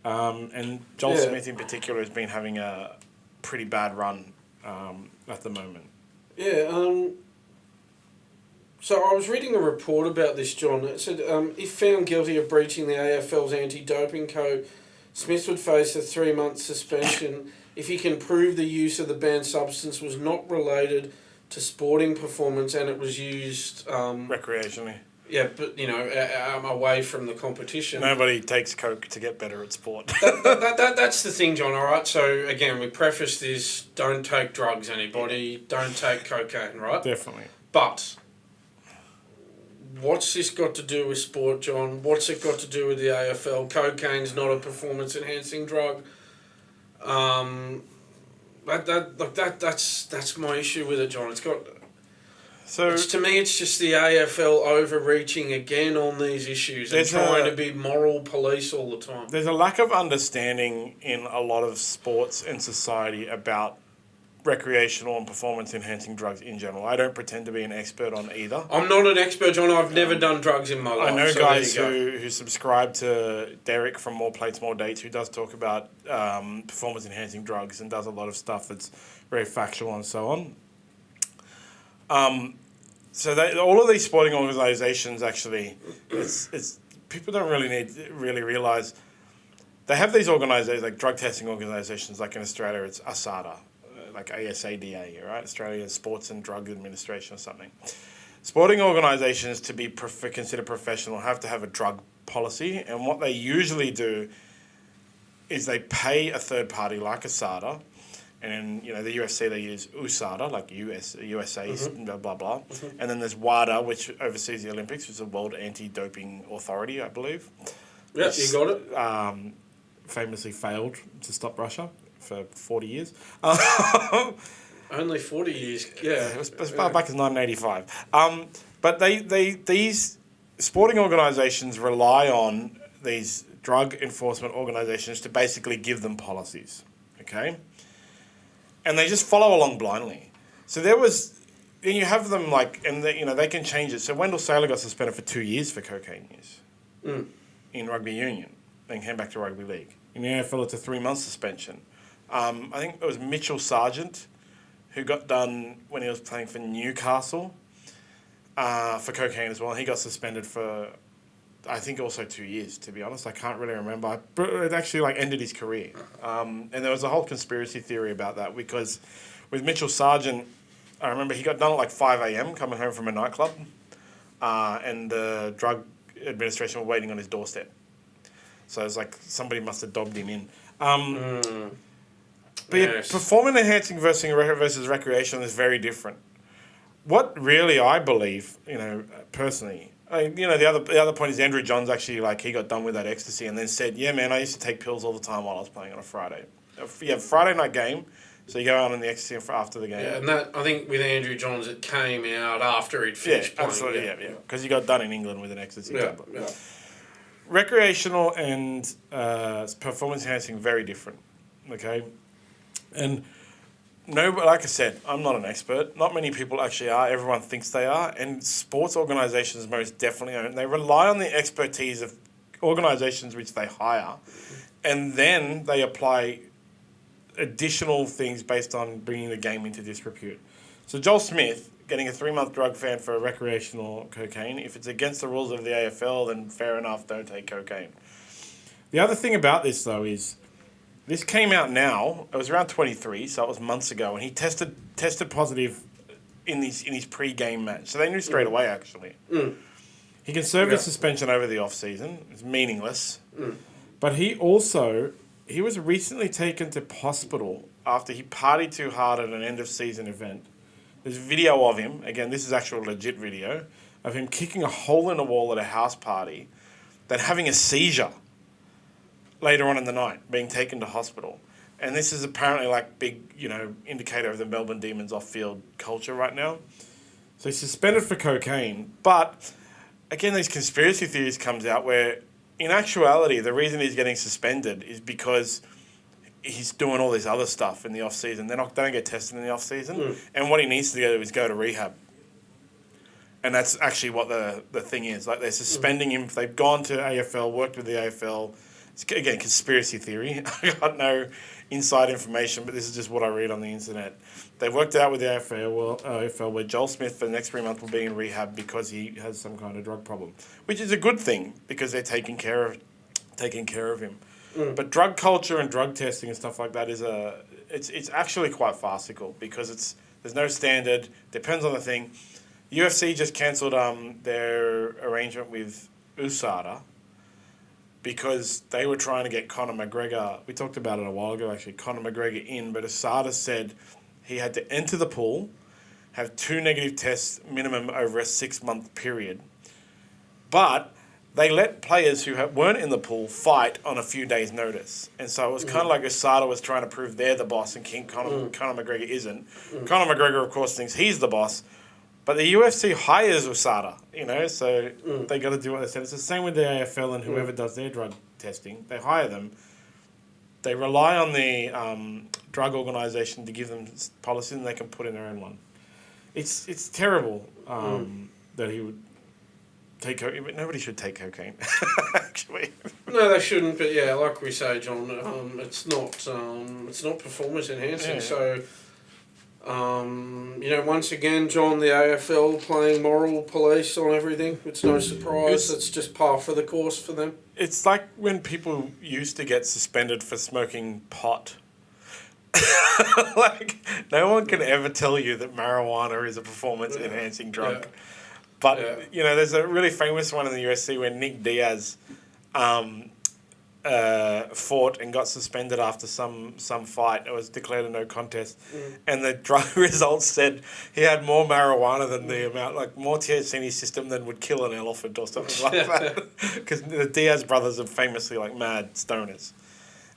And Joel Smith in particular has been having a pretty bad run at the moment. Yeah, so I was reading a report about this, John. It said, if found guilty of breaching the AFL's anti-doping code, Smith would face a 3-month suspension if he can prove the use of the banned substance was not related to sporting performance and it was used... recreationally. Yeah, but, away from the competition. Nobody takes coke to get better at sport. That's the thing, John, all right? So, again, we preface this, don't take drugs, anybody. Don't take cocaine, right? Definitely. But... what's this got to do with sport, John? What's it got to do with the AFL? Cocaine's not a performance-enhancing drug. That's my issue with it, John. To me, it's just the AFL overreaching again on these issues and trying to be moral police all the time. There's a lack of understanding in a lot of sports and society about recreational and performance-enhancing drugs in general. I don't pretend to be an expert on either. I'm not an expert, John. I've never done drugs in my life. I know guys who subscribe to Derek from More Plates, More Dates, who does talk about performance-enhancing drugs and does a lot of stuff that's very factual and so on. All of these sporting organisations actually, people don't really realise they have these organisations, like drug testing organisations, like in Australia it's ASADA, like ASADA, right? Australian Sports and Drug Administration or something. Sporting organisations, to be considered professional, have to have a drug policy, and what they usually do is they pay a third party like ASADA, And in, the UFC, they use USADA, like USA's, blah, blah, blah. And then there's WADA, which oversees the Olympics, which is the World Anti-Doping Authority, I believe. Yeah, you got it. Famously failed to stop Russia for 40 years. Only 40 years, yeah. It was as far back as 1985. But these sporting organisations rely on these drug enforcement organisations to basically give them policies, okay? And they just follow along blindly. So then you have them they can change it. So Wendell Saylor got suspended for 2 years for cocaine use in Rugby Union, then came back to Rugby League. In the AFL, it's a 3-month suspension. I think it was Mitchell Sargent who got done when he was playing for Newcastle for cocaine as well. He got suspended for, I think, also 2 years, to be honest. I can't really remember. But it actually ended his career. And there was a whole conspiracy theory about that because with Mitchell Sargent, I remember he got done at 5 a.m. coming home from a nightclub and the drug administration were waiting on his doorstep. So it's somebody must have dobbed him in. But yes. Performance enhancing versus recreational is very different. What really I believe, personally, the other point is Andrew Johns actually he got done with that ecstasy and then said, yeah, man, I used to take pills all the time while I was playing on a Friday. You have Friday night game, so you go out on the ecstasy after the game. Yeah, and that I think with Andrew Johns it came out after he'd finished playing. Absolutely, yeah, because he got done in England with an ecstasy tablet. Yeah. Recreational and performance enhancing very different, okay? And like I said, I'm not an expert. Not many people actually are. Everyone thinks they are. And sports organisations most definitely are. And they rely on the expertise of organisations which they hire. And then they apply additional things based on bringing the game into disrepute. So Joel Smith getting a 3-month drug ban for recreational cocaine. If it's against the rules of the AFL, then fair enough, don't take cocaine. The other thing about this, though, is this came out now. It was around 23, so it was months ago, and he tested positive in his pre-game match. So they knew straight away, actually. He can serve his suspension over the off-season. It's meaningless. But he was recently taken to hospital after he partied too hard at an end-of-season event. There's video of him, again, this is actual legit video, of him kicking a hole in a wall at a house party, then having a seizure later on in the night, being taken to hospital. And this is apparently big, indicator of the Melbourne Demons off-field culture right now. So he's suspended for cocaine. But, again, these conspiracy theories comes out where, in actuality, the reason he's getting suspended is because he's doing all this other stuff in the off-season. They don't get tested in the off-season. And what he needs to do is go to rehab. And that's actually what the thing is. They're suspending him. They've gone to AFL, worked with the AFL. It's, again, conspiracy theory. I got no inside information, but this is just what I read on the internet. They worked it out with the AFL where Joel Smith for the next 3 months will be in rehab because he has some kind of drug problem, which is a good thing because they're taking care of him. But drug culture and drug testing and stuff like that it's actually quite farcical because there's no standard. Depends on the thing. UFC just cancelled their arrangement with USADA because they were trying to get Conor McGregor. We talked about it a while ago, actually. Conor McGregor in, but USADA said he had to enter the pool, have 2 negative tests minimum over a 6-month period, but they let players who weren't in the pool fight on a few days' notice. And so it was kind of like USADA was trying to prove they're the boss and Conor McGregor isn't. Conor McGregor, of course, thinks he's the boss. But the UFC hires USADA, so they got to do what they said. It's the same with the AFL and whoever does their drug testing. They hire them. They rely on the drug organisation to give them policies and they can put in their own one. It's terrible that he would take cocaine, but nobody should take cocaine, actually. No, they shouldn't, but yeah, like we say, John, it's not performance enhancing, so... once again, John, the AFL playing moral police on everything. It's no surprise. It's just par for the course for them. It's like when people used to get suspended for smoking pot. No one can ever tell you that marijuana is a performance-enhancing drug. Yeah. But, there's a really famous one in the UFC where Nick Diaz fought and got suspended after some fight. It was declared a no contest. And the drug results said he had more marijuana than the amount, like more THC in his system than would kill an elephant or something like that. Because the Diaz brothers are famously like mad stoners.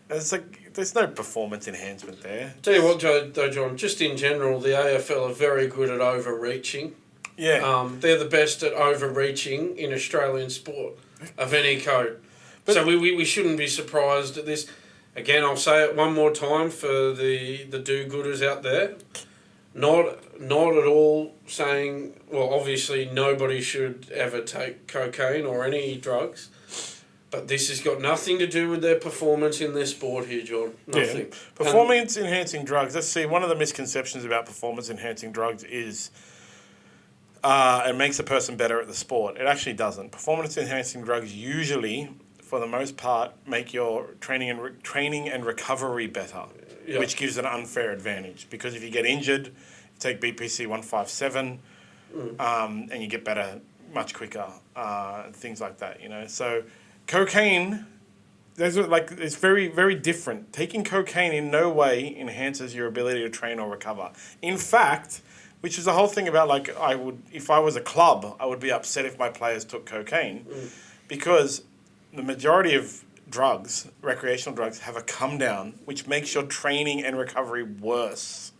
And it's like, there's no performance enhancement there. Tell you what, though, John, just in general, the AFL are very good at overreaching. Yeah. They're the best at overreaching in Australian sport of any code. But so we shouldn't be surprised at this. Again, I'll say it one more time for the do-gooders out there. Not at all saying, well, obviously nobody should ever take cocaine or any drugs. But this has got nothing to do with their performance in their sport here, John. Nothing. Yeah. Performance-enhancing drugs. Let's see, one of the misconceptions about performance-enhancing drugs is it makes a person better at the sport. It actually doesn't. Performance-enhancing drugs usually, for the most part, make your training and recovery better, which gives an unfair advantage. Because if you get injured, you take BPC 157, and you get better much quicker, things like that, you know. So cocaine, it's very, very different. Taking cocaine in no way enhances your ability to train or recover. In fact, which is the whole thing about, like, if I was a club, I would be upset if my players took cocaine, because the majority of drugs, recreational drugs, have a come down, which makes your training and recovery worse.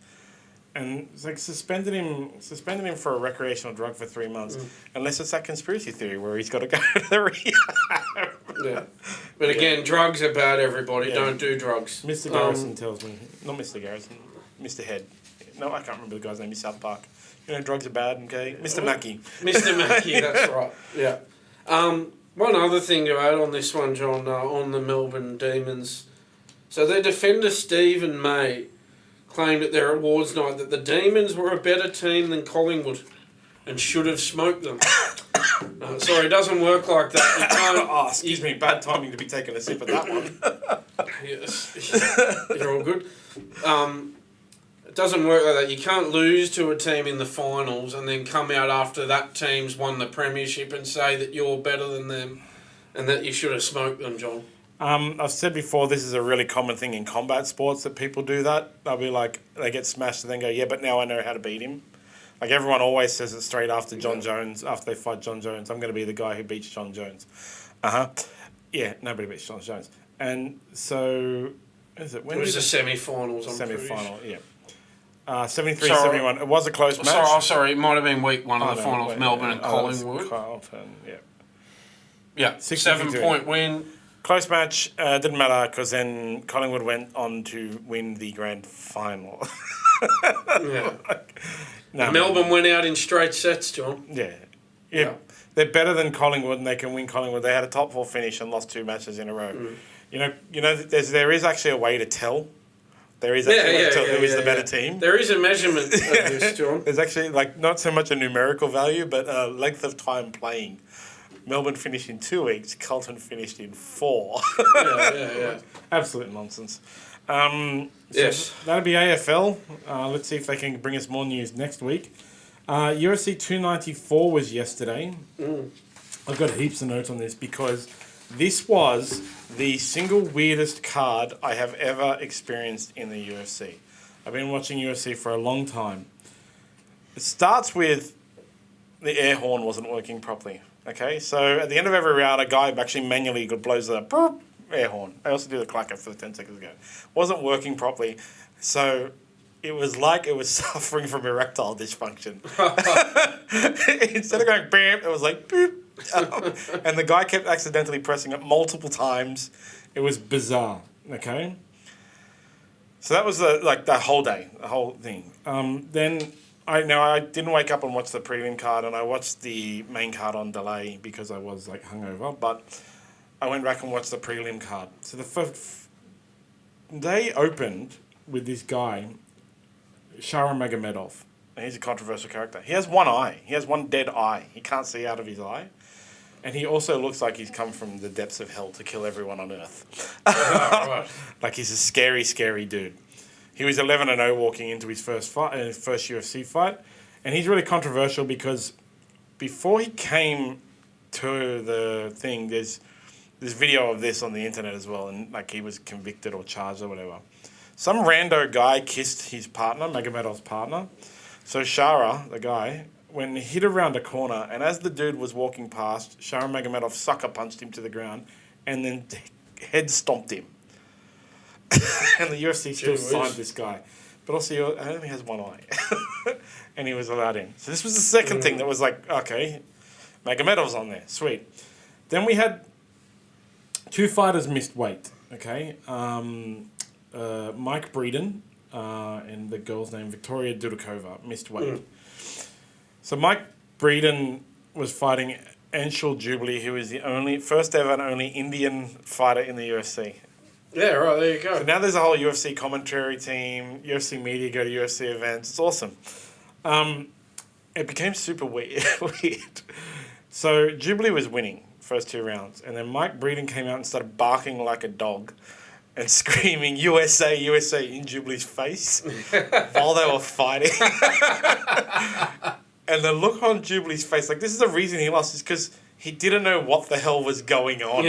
And it's like suspending him for a recreational drug for 3 months, unless it's that conspiracy theory where he's got to go to the rehab. Yeah. But again, drugs are bad, everybody. Yeah. Don't do drugs. Mr. Garrison tells me, not Mr. Garrison, Mr. Head. No, I can't remember the guy's name. He's South Park. You know, drugs are bad, okay? Mr. Mackey. Mr. Mackey, that's right. Yeah. One other thing to add on this one, John, on the Melbourne Demons. So their defender, Stephen May, claimed at their awards night that the Demons were a better team than Collingwood and should have smoked them. Sorry, it doesn't work like that. You can't, excuse me, bad timing to be taking a sip of that one. Yes, you're all good. It doesn't work like that. You can't lose to a team in the finals and then come out after that team's won the premiership and say that you're better than them and that you should have smoked them, John. I've said before, this is a really common thing in combat sports that people do that. They'll be like, they get smashed and then go, yeah, but now I know how to beat him. Like everyone always says it straight after John Jones, after they fight John Jones, I'm going to be the guy who beats John Jones. Yeah, nobody beats John Jones. And so, is it? When it was the semi-finals, Semi-final, yeah. 73-71. It was a close match. Sorry, it might have been week one of the finals, Melbourne and Collingwood. Carlton, yeah. Yeah, 7-point win. Close match, didn't matter because then Collingwood went on to win the grand final. Yeah. Melbourne went out in straight sets, John. Yeah. They're better than Collingwood and they can win Collingwood. They had a top 4 finish and lost 2 matches in a row. You know, there is actually a way to tell. There is actually a way to tell who is the better team. There is a measurement of this, John. There's actually not so much a numerical value, but length of time playing. Melbourne finished in 2 weeks. Carlton finished in 4. Yeah. Absolute nonsense. Yes. That'll be AFL. Let's see if they can bring us more news next week. UFC 294 was yesterday. I've got heaps of notes on this because this was the single weirdest card I have ever experienced in the UFC. I've been watching UFC for a long time. It starts with the air horn wasn't working properly. Okay, so at the end of every round, a guy actually manually blows the burp air horn. I also do the clacker for the 10 seconds ago. Wasn't working properly, so it was like it was suffering from erectile dysfunction. Instead of going bam, it was like boop. And the guy kept accidentally pressing it multiple times. It was bizarre. Okay, so that was the whole day, the whole thing. Then. I didn't wake up and watch the prelim card, and I watched the main card on delay because I was hungover. But I went back and watched the prelim card. So the first they opened with this guy, Shara Magomedov. And he's a controversial character. He has one eye. He has one dead eye. He can't see out of his eye, and he also looks like he's come from the depths of hell to kill everyone on Earth. Right. Like he's a scary, scary dude. He was 11-0 walking into his first UFC fight, and he's really controversial because before he came to the thing, There's video of this on the internet as well, and like he was convicted or charged or whatever. Some rando guy kissed his partner, Magomedov's partner. So Shara, the guy, when he hit around a corner, and as the dude was walking past, Shara Magomedov sucker punched him to the ground, and then head stomped him. And the UFC still signed this guy. But also, I don't think he has one eye. And he was allowed in. So this was the second thing that was like, okay, Magomedov's on there. Sweet. Then we had 2 fighters missed weight. Okay. Mike Breeden and the girl's name, Victoria Dudakova, missed weight. So Mike Breeden was fighting Anshul Jubilee, who is the first ever and only Indian fighter in the UFC. Yeah, right, there you go. So now there's a whole UFC commentary team, UFC media go to UFC events. It's awesome. It became super weird. So Jubilee was winning first 2 rounds, and then Mike Breeden came out and started barking like a dog and screaming USA, USA in Jubilee's face while they were fighting. And the look on Jubilee's face, like this is the reason he lost, is because he didn't know what the hell was going on.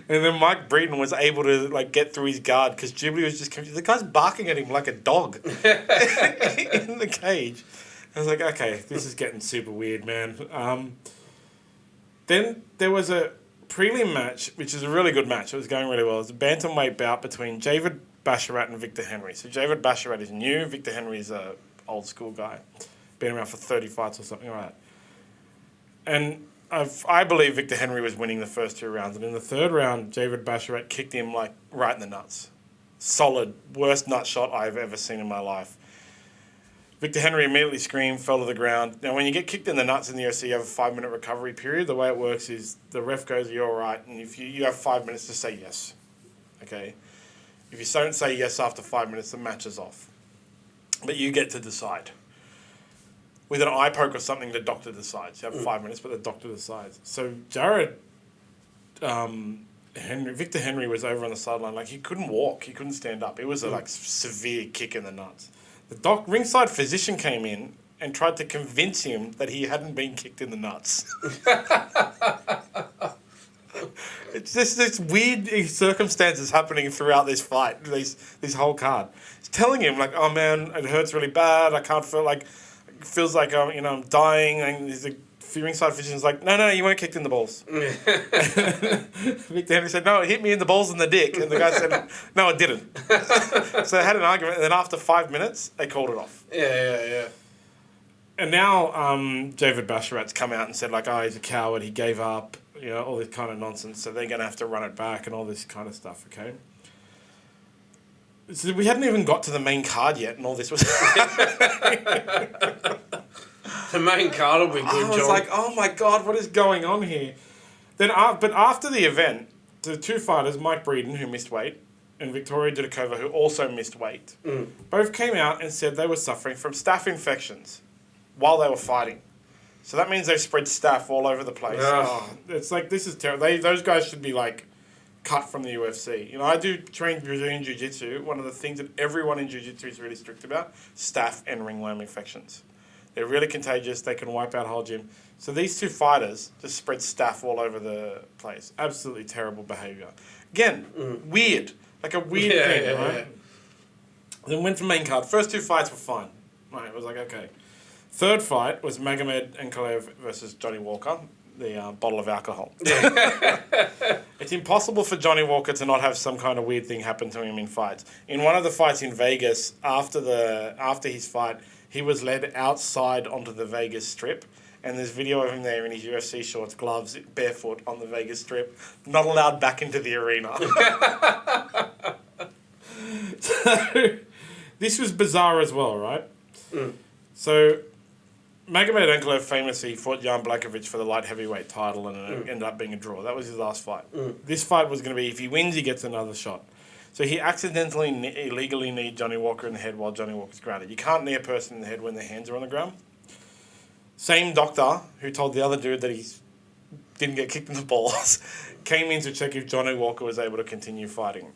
And then Mike Breeden was able to like get through his guard because Jubilee was just the guy's barking at him like a dog in the cage. I was like, okay, this is getting super weird, man. Then there was a prelim match, which is a really good match. It was going really well. It was a bantamweight bout between Javid Basharat and Victor Henry. So Javid Basharat is new. Victor Henry is a old school guy. Been around for 30 fights or something like that. And I believe Victor Henry was winning the first 2 rounds. And in the 3rd round, Javid Basharat kicked him like right in the nuts. Solid. Worst nut shot I've ever seen in my life. Victor Henry immediately screamed, fell to the ground. Now, when you get kicked in the nuts in the UFC, you have a 5-minute recovery period. The way it works is the ref goes, you're all right. And if you have 5 minutes to say yes. Okay? If you don't say yes after 5 minutes, the match is off. But you get to decide. With an eye poke or something, the doctor decides. You have 5 minutes, but the doctor decides. So Victor Henry was over on the sideline. Like, he couldn't walk. He couldn't stand up. It was a like severe kick in the nuts. The ringside physician came in and tried to convince him that he hadn't been kicked in the nuts. It's just this weird circumstances happening throughout this fight, this whole card. It's telling him, like, oh man, it hurts really bad. I can't feel like, it feels like I'm dying. And the ringside physician's like, no, you weren't kicked in the balls. Victor Henry said, no, it hit me in the balls and the dick. And the guy said, no, it didn't. So they had an argument, and then after 5 minutes, they called it off. Yeah. And now Javid Basharat's come out and said, like, oh, he's a coward, he gave up, all this kind of nonsense, so they're going to have to run it back and all this kind of stuff, okay? So we hadn't even got to the main card yet, and all this was... The main card will be good, John. I was like, oh my God, what is going on here? Then, but after the event, the 2 fighters, Mike Breeden, who missed weight, and Victoria Dudakova, who also missed weight, both came out and said they were suffering from staph infections while they were fighting. So that means they've spread staph all over the place. Oh, it's like, this is terrible. Those guys should be like cut from the UFC. I do train Brazilian Jiu-Jitsu. One of the things that everyone in Jiu-Jitsu is really strict about, staph and ringworm infections. They're really contagious. They can wipe out a whole gym. So these 2 fighters just spread staph all over the place. Absolutely terrible behaviour. Again, weird. Like a weird thing, right? Yeah. Then went to main card. First 2 fights were fine. Right, it was like, okay. 3rd fight was Magomed Ankalaev versus Johnny Walker, the bottle of alcohol. It's impossible for Johnny Walker to not have some kind of weird thing happen to him in fights. In one of the fights in Vegas, after his fight, he was led outside onto the Vegas Strip, and there's video of him there in his UFC shorts, gloves, barefoot on the Vegas Strip, not allowed back into the arena. So, this was bizarre as well, right? So, Magomed Ankalaev famously fought Jan Blachowicz for the light heavyweight title, and it ended up being a draw. That was his last fight. This fight was going to be, if he wins, he gets another shot. So he accidentally, illegally kneed Johnny Walker in the head while Johnny Walker's grounded. You can't knee a person in the head when their hands are on the ground. Same doctor who told the other dude that he didn't get kicked in the balls came in to check if Johnny Walker was able to continue fighting.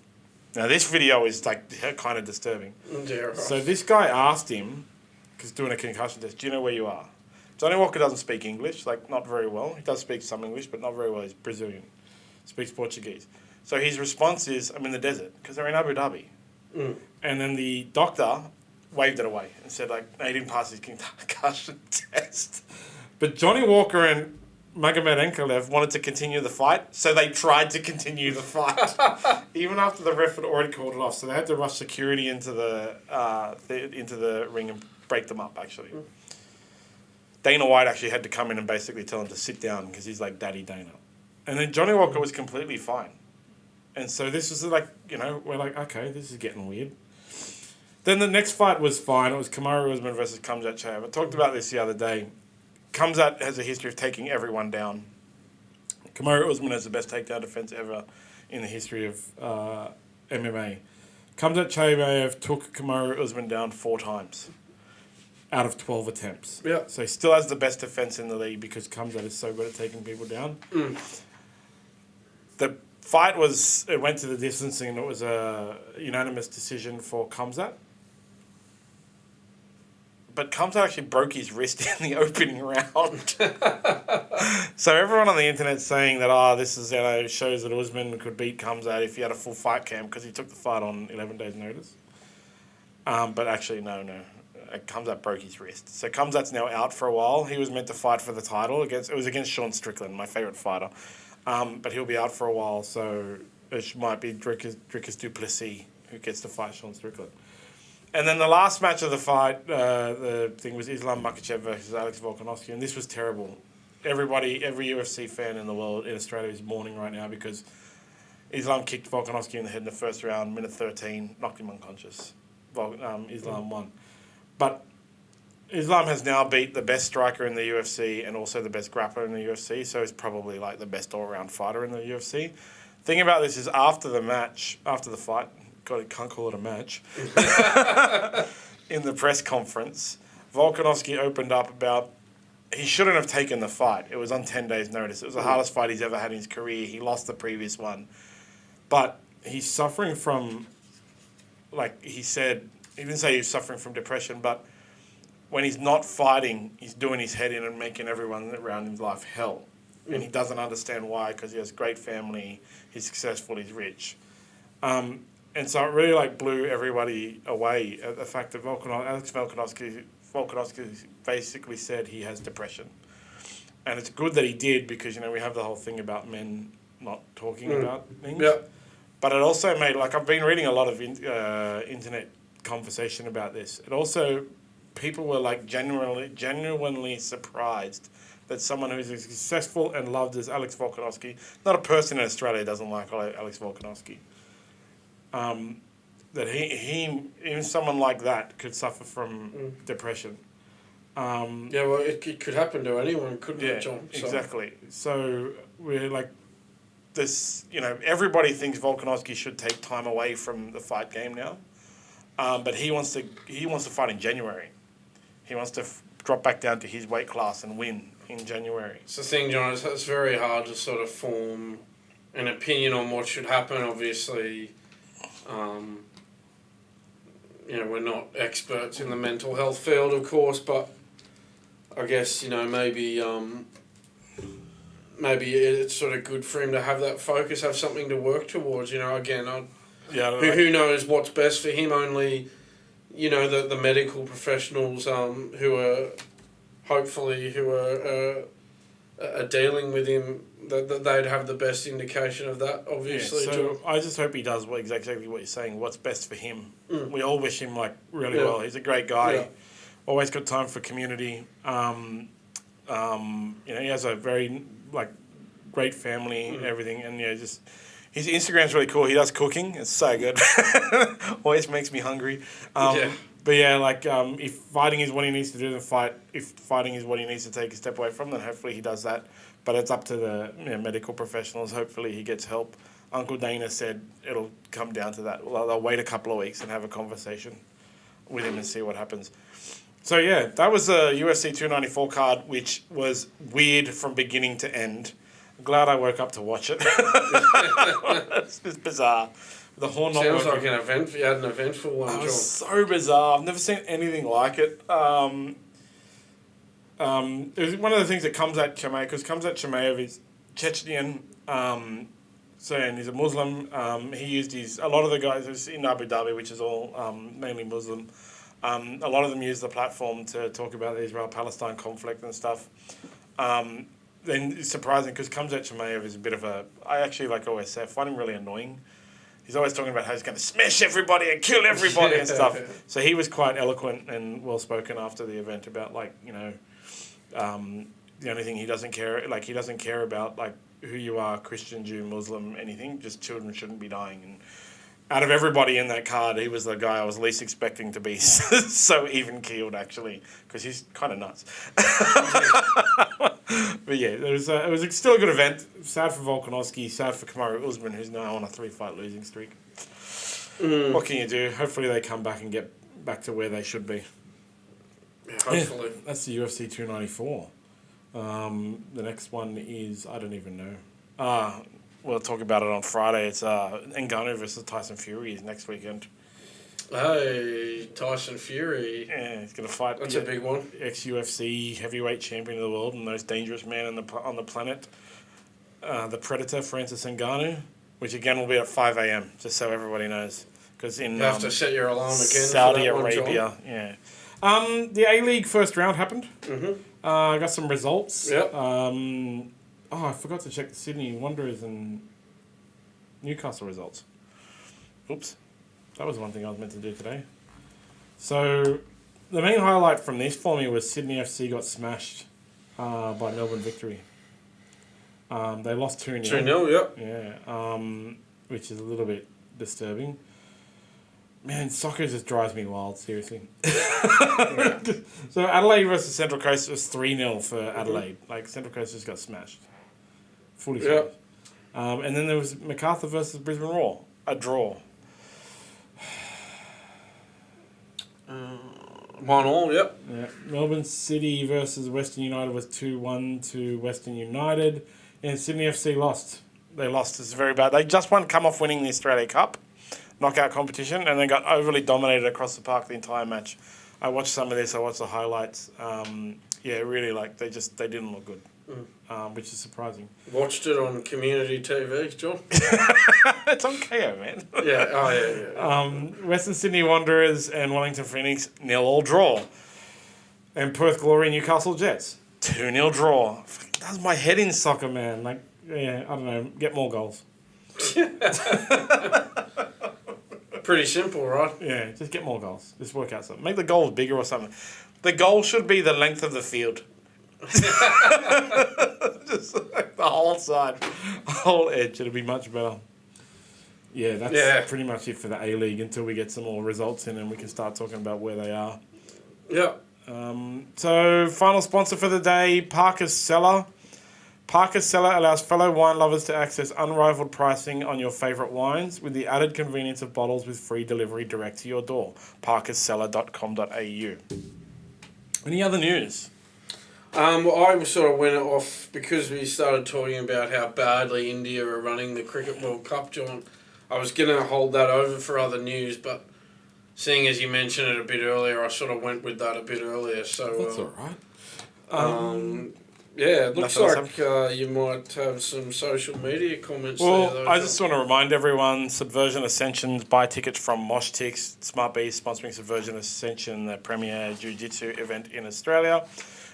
Now, this video is like kind of disturbing. Yeah, right. So this guy asked him, because doing a concussion test, do you know where you are? Johnny Walker doesn't speak English, like not very well. He does speak some English, but not very well. He's Brazilian. Speaks Portuguese. So his response is, I'm in the desert, because they're in Abu Dhabi. And then the doctor waved it away and said, like, no, he didn't pass his concussion test. But Johnny Walker and Magomed Ankalaev wanted to continue the fight, so they tried to continue the fight, even after the ref had already called it off. So they had to rush security into the ring and break them up, actually. Dana White actually had to come in and basically tell him to sit down because he's like Daddy Dana. And then Johnny Walker was completely fine. And so this was like, we're like, okay, this is getting weird. Then the next fight was fine. It was Kamaru Usman versus Khamzat Chimaev. I talked about this the other day. Khamzat has a history of taking everyone down. Kamaru Usman has the best takedown defense ever in the history of MMA. Khamzat Chimaev took Kamaru Usman down 4 times out of 12 attempts. Yeah. So he still has the best defense in the league because Khamzat is so good at taking people down. The fight it went to the distance and it was a unanimous decision for Khamzat. But Khamzat actually broke his wrist in the opening round. So everyone on the internet's saying that, this is, shows that Usman could beat Khamzat if he had a full fight camp because he took the fight on 11 days' notice. But actually, no. Khamzat broke his wrist. So Khamzat's now out for a while. He was meant to fight for the title. It was against Sean Strickland, my favourite fighter. But he'll be out for a while, so it might be Dricus du Plessis who gets to fight Sean Strickland. And then the last match of the fight, the thing was Islam Makhachev versus Alex Volkanovski, and this was terrible. Every UFC fan in the world, in Australia, is mourning right now because Islam kicked Volkanovski in the head in the first round, minute 13, knocked him unconscious. Islam won. But Islam has now beat the best striker in the UFC and also the best grappler in the UFC, so he's probably like the best all-round fighter in the UFC. Thing about this is after the fight, God, can't call it a match, in the press conference, Volkanovski opened up about he shouldn't have taken the fight. It was on 10 days' notice. It was the hardest fight he's ever had in his career. He lost the previous one. But he's suffering from, like he said, he didn't say he was suffering from depression, but when he's not fighting, he's doing his head in and making everyone around his life hell. And he doesn't understand why, because he has a great family, he's successful, he's rich. And so it really blew everybody away at the fact that Alex Volkanovski basically said he has depression. And it's good that he did because, we have the whole thing about men not talking about things. Yeah. But it also made, I've been reading a lot of internet conversation about this. It also, people were genuinely surprised that someone who's as successful and loved as Alex Volkanovski, not a person in Australia doesn't like Alex Volkanovski. That he even someone like that could suffer from depression. It could happen to anyone, couldn't it, John? So. Exactly. So we're this. Everybody thinks Volkanovski should take time away from the fight game now, but he wants to fight in January. He wants to drop back down to his weight class and win in January. It's the thing, John. It's very hard to sort of form an opinion on what should happen. Obviously. We're not experts in the mental health field, of course, but I guess, maybe it's sort of good for him to have that focus, have something to work towards, again, who knows what's best for him, only, the medical professionals who are dealing with him, that they'd have the best indication of that, obviously. Yeah, so I just hope he does exactly what you're saying, what's best for him. We all wish him really well. He's a great guy. Yeah. Always got time for community. He has a very great family and everything, and just his Instagram's really cool. He does cooking. It's so good. Always makes me hungry. But if fighting is what he needs to do, then fight. If fighting is what he needs to take a step away from, then hopefully he does that. But it's up to the medical professionals. Hopefully he gets help. Uncle Dana said it'll come down to that. Well, they'll wait a couple of weeks and have a conversation with him and see what happens. So that was the UFC 294 card, which was weird from beginning to end. I'm glad I woke up to watch it. It's just bizarre. The horn not sounds working. Like an event. You had an eventful one, John. It was so bizarre. I've never seen anything like it. it was one of the things that comes at Chimaev, because Chimaev is Chechnyan, and he's a Muslim. He used a lot of the guys in Abu Dhabi, which is all mainly Muslim. A lot of them use the platform to talk about the Israel-Palestine conflict and stuff. Then it's surprising because Kamzat Chimaev is a bit of a... I actually like OSF. I find him really annoying. He's always talking about how he's going to smash everybody and kill everybody and stuff. So he was quite eloquent and well-spoken after the event about, the only thing he doesn't care about, who you are, Christian, Jew, Muslim, anything. Just children shouldn't be dying. And out of everybody in that card, he was the guy I was least expecting to be so even-keeled, actually, because he's kind of nuts. But yeah, it was still a good event. Sad for Volkanovski, sad for Kamaru Usman, who's now on a 3-fight losing streak. What can you do? Hopefully they come back and get back to where they should be. Yeah, hopefully. Yeah, that's the UFC 294. The next one is, I don't even know. We'll talk about it on Friday. It's Ngannou versus Tyson Fury is next weekend. Hey, Tyson Fury. Yeah, he's going to fight. That's a big one. Ex-UFC heavyweight champion of the world and the most dangerous man on the planet. The Predator, Francis Ngannou, which again will be at 5 a.m., just so everybody knows. Because in you have to set your alarm again. Saudi Arabia, yeah. The A-League first round happened. I got some results. Yep. I forgot to check the Sydney Wanderers and Newcastle results. Oops. That was one thing I was meant to do today. So, the main highlight from this for me was Sydney FC got smashed by Melbourne Victory. They lost 2-0. 2-0, yep. Yeah, which is a little bit disturbing. Man, soccer just drives me wild, seriously. So Adelaide versus Central Coast was 3-0 for Adelaide. Central Coast just got smashed. Fully smashed. And then there was MacArthur versus Brisbane Roar. A draw. 1-1, yep. Yeah. Melbourne City versus Western United was 2-1 to Western United. And Sydney FC lost. They lost. It's very bad. They just come off winning the Australia Cup knockout competition and they got overly dominated across the park the entire match. I watched some of this. I watched the highlights. Really, they didn't look good, which is surprising. Watched it on community TV, John? It's on KO, man. Yeah, Western Sydney Wanderers and Wellington Phoenix 0-0 draw. And Perth Glory Newcastle Jets 2-0 draw. Fucking does my head in soccer, man. I don't know. Get more goals. Pretty simple, right? Yeah, just get more goals. Just work out something. Make the goals bigger or something. The goal should be the length of the field. Just the whole side. The whole edge. It'll be much better. Yeah, that's pretty much it for the A-League until we get some more results in and we can start talking about where they are. Yeah. So, final sponsor for the day, Parker's Cellar. Parker's Cellar allows fellow wine lovers to access unrivaled pricing on your favourite wines with the added convenience of bottles with free delivery direct to your door. parkerscellar.com.au. Any other news? I sort of went off because we started talking about how badly India are running the Cricket World Cup, John. I was going to hold that over for other news, but seeing as you mentioned it a bit earlier, I sort of went with that a bit earlier. So that's all right. Yeah, it looks like you might have some social media comments there. Well, I just want to remind everyone, Subversion Ascensions, buy tickets from MoshTix. SmartB sponsoring Subversion Ascension, the premier jiu-jitsu event in Australia.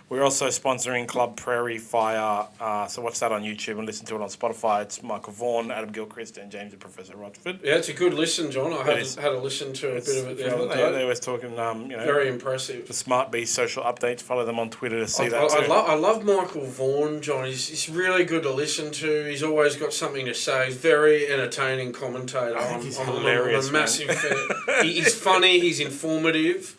We're also sponsoring Club Prairie Fire, so watch that on YouTube and listen to it on Spotify. It's Michael Vaughan, Adam Gilchrist, and James and Professor Rochford. Yeah, it's a good listen, John. I had to listen to a bit of it the other day. They always talking, very impressive. The SmartB social updates. Follow them on Twitter to see that too. I love Michael Vaughan, John. He's really good to listen to. He's always got something to say. He's very entertaining commentator. He's hilarious, I'm a massive fan. He's funny. He's informative.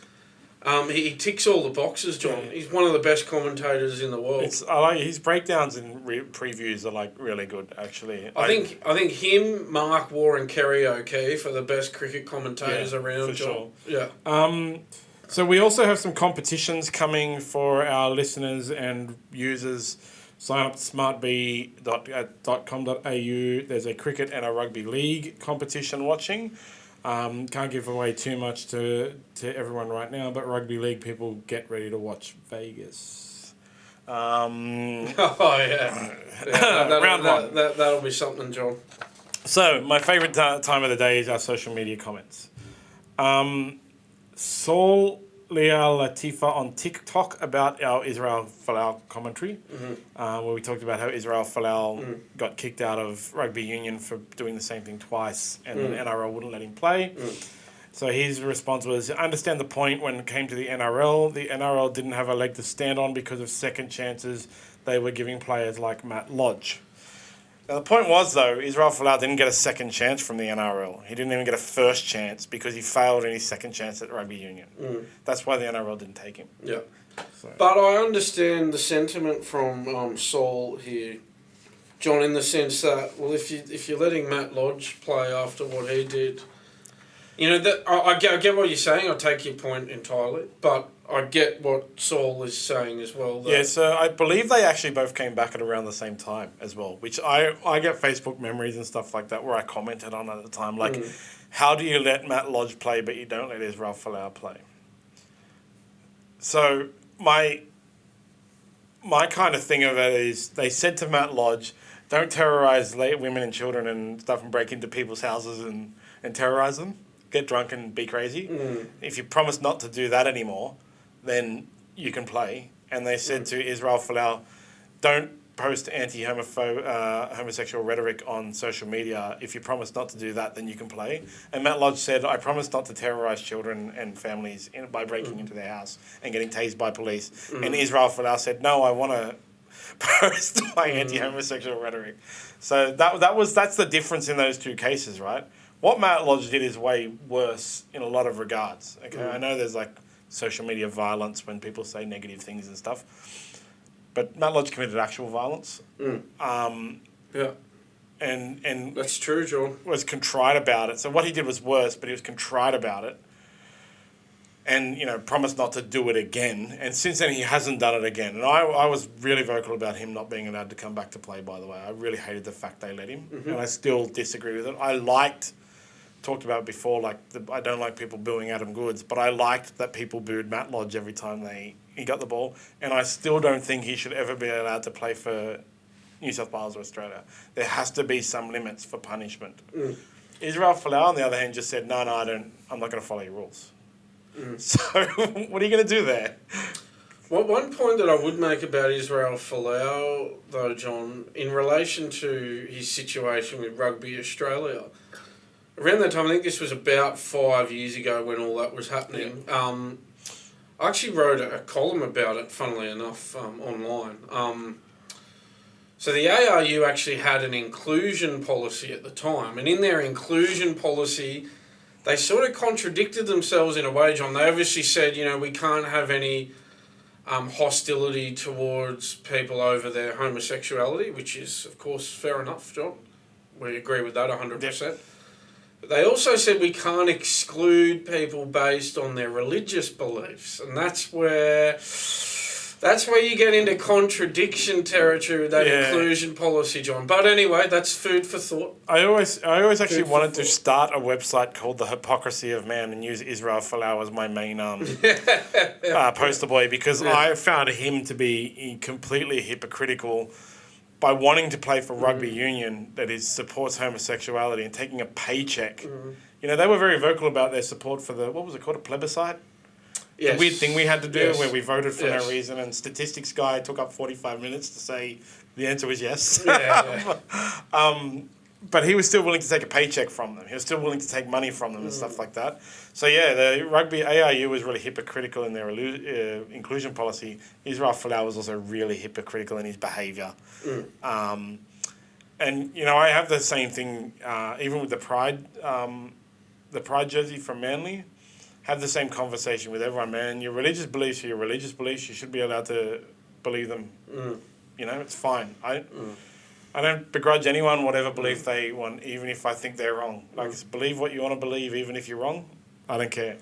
He ticks all the boxes, John. Yeah. He's one of the best commentators in the world. I like his breakdowns and previews are really good, actually. I think him, Mark Waugh, and Kerry O'Keefe are the best cricket commentators around, for John. Sure. Yeah. So we also have some competitions coming for our listeners and users. Sign up to smartb.com.au. There's a cricket and a rugby league competition watching. Can't give away too much to everyone right now, but rugby league people, get ready to watch Vegas. Oh, yeah. Round one. That'll be something, John. So, my favourite time of the day is our social media comments. Saul Leal Latifa on TikTok about our Israel Folau commentary, where we talked about how Israel Folau got kicked out of Rugby Union for doing the same thing twice, and the NRL wouldn't let him play. So his response was, I understand the point when it came to the NRL. The NRL didn't have a leg to stand on because of second chances they were giving players like Matt Lodge. Now, the point was, though, Israel Folau didn't get a second chance from the NRL. He didn't even get a first chance because he failed in his second chance at Rugby Union. That's why the NRL didn't take him. Yeah. So. But I understand the sentiment from Saul here, John, in the sense that, well, if you're letting Matt Lodge play after what he did, you know, that I get what you're saying. I take your point entirely, but I get what Saul is saying as well. Yeah, so I believe they actually both came back at around the same time as well, which I get Facebook memories and stuff like that where I commented on at the time, like, how do you let Matt Lodge play but you don't let Israel Folau play? So my kind of thing of it is they said to Matt Lodge, don't terrorise women and children and stuff and break into people's houses and terrorise them. Get drunk and be crazy. If you promise not to do that anymore, then you can play. And they said to Israel Folau, don't post homosexual rhetoric on social media. If you promise not to do that, then you can play. And Matt Lodge said, I promise not to terrorise children and families by breaking into their house and getting tased by police. And Israel Folau said, no, I want to post my anti-homosexual rhetoric. So that's the difference in those two cases, right? What Matt Lodge did is way worse in a lot of regards. Okay, I know there's like social media violence when people say negative things and stuff, but Matt Lodge committed actual violence. Yeah, and that's true, John. Was contrite about it. So what he did was worse, but he was contrite about it, and promised not to do it again. And since then, he hasn't done it again. And I was really vocal about him not being allowed to come back to play. By the way, I really hated the fact they let him, and I still disagree with it. Talked about it before, I don't like people booing Adam Goods, but I liked that people booed Matt Lodge every time he got the ball, and I still don't think he should ever be allowed to play for New South Wales or Australia. There has to be some limits for punishment. Israel Folau, on the other hand, just said, no, I'm not going to follow your rules. So what are you going to do there? Well, one point that I would make about Israel Folau, though, John, in relation to his situation with Rugby Australia, around that time, I think this was about 5 years ago when all that was happening. Yeah. I actually wrote a column about it, funnily enough, online. So the ARU actually had an inclusion policy at the time, and in their inclusion policy, they sort of contradicted themselves in a way, John. They obviously said, we can't have any hostility towards people over their homosexuality, which is, of course, fair enough, John. We agree with that 100%. Yep. They also said we can't exclude people based on their religious beliefs, and that's where you get into contradiction territory with that inclusion policy, John. But anyway, that's food for thought. I always actually wanted to start a website called The Hypocrisy of Man and use Israel Folau as my main poster boy because I found him to be completely hypocritical by wanting to play for Rugby Union that supports homosexuality and taking a paycheck. They were very vocal about their support for what was it called, a plebiscite? Yes. The weird thing we had to do where we voted for no reason, and statistics guy took up 45 minutes to say the answer was yes. But he was still willing to take a paycheck from them. He was still willing to take money from them and stuff like that. So, the Rugby ARU was really hypocritical in their inclusion policy. Israel Folau was also really hypocritical in his behaviour. And, I have the same thing, even with the Pride jersey from Manly. Have the same conversation with everyone, man. Your religious beliefs are your religious beliefs. You should be allowed to believe them. It's fine. I don't begrudge anyone whatever belief they want, even if I think they're wrong. Believe what you want to believe, even if you're wrong. I don't care.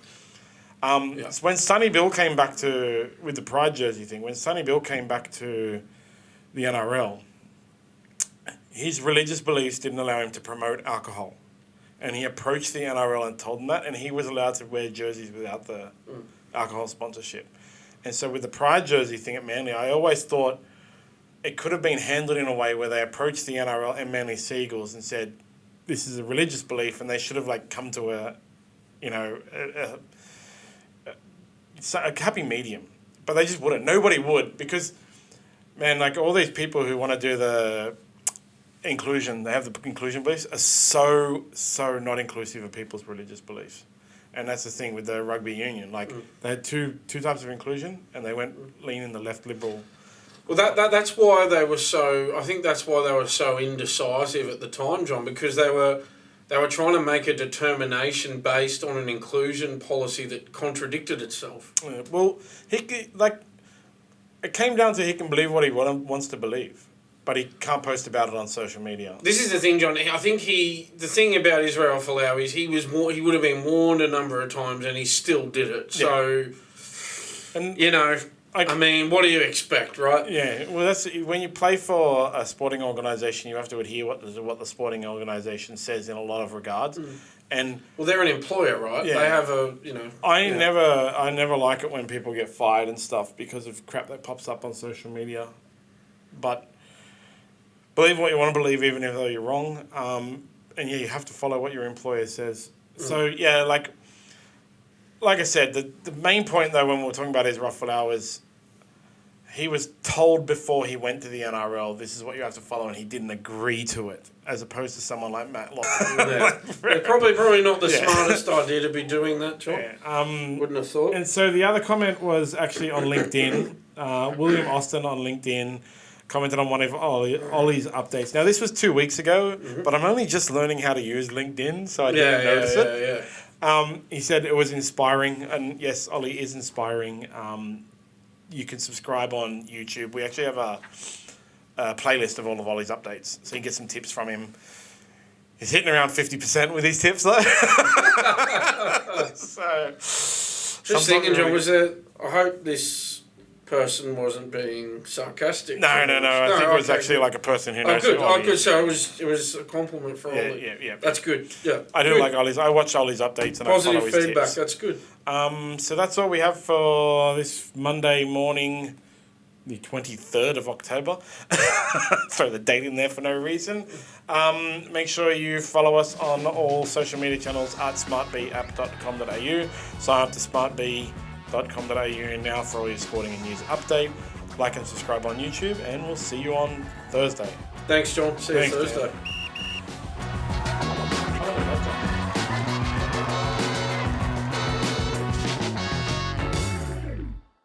So when Sonny Bill came back with the Pride jersey thing, when Sonny Bill came back to the NRL, his religious beliefs didn't allow him to promote alcohol. And he approached the NRL and told them that, and he was allowed to wear jerseys without the alcohol sponsorship. And so with the pride jersey thing at Manly, I always thought it could have been handled in a way where they approached the NRL and Manly Seagulls and said, this is a religious belief, and they should have like come to a happy medium. But they just wouldn't. Nobody would, because, man, like all these people who want to do the inclusion, they have the inclusion beliefs, are so not inclusive of people's religious beliefs. And that's the thing with the rugby union. Like, they had two types of inclusion, and they went leaning the left liberal. Well, that's why they were so... I think that's why they were so indecisive at the time, John, because they were trying to make a determination based on an inclusion policy that contradicted itself. Yeah, well, it came down to he can believe what he wants to believe, but he can't post about it on social media. This is the thing, John. I think the thing about Israel Folau is he would have been warned a number of times, and he still did it. So, and I mean, what do you expect, right? Yeah, well, that's when you play for a sporting organisation, you have to adhere what the sporting organisation says in a lot of regards. And well, they're an employer, right? Yeah. They have a I never like it when people get fired and stuff because of crap that pops up on social media. But believe what you want to believe, even if though you're wrong. And yeah, you have to follow what your employer says. So yeah, like I said, the main point though when we're talking about Israel Folau is he was told before he went to the NRL, this is what you have to follow, and he didn't agree to it, as opposed to someone like Matt Locke. Probably not the smartest idea to be doing that, John. Yeah. Wouldn't have thought. And so the other comment was actually on LinkedIn. William Austin on LinkedIn commented on one of Ollie's updates. Now, this was 2 weeks ago, but I'm only just learning how to use LinkedIn, so I didn't notice it. Yeah. He said it was inspiring, and yes, Ollie is inspiring. You can subscribe on YouTube. We actually have a playlist of all of Ollie's updates, so you can get some tips from him. He's hitting around 50% with his tips, though. Just thinking, John, I hope this person wasn't being sarcastic. No. I think it was actually like a person who knows. Good. So it was a compliment for Ollie. Yeah. That's good. Yeah. I do like Ollie's. I watch Ollie's updates and positive I follow his feedback. tips. That's good. So that's all we have for this Monday morning, the 23rd of October. Throw the date in there for no reason. Make sure you follow us on all social media channels at smartbapp.com.au. Sign up to smartb.com.au now for all your sporting and news update. Like and subscribe on YouTube, and we'll see you on Thursday. Thanks, John. See you Thursday.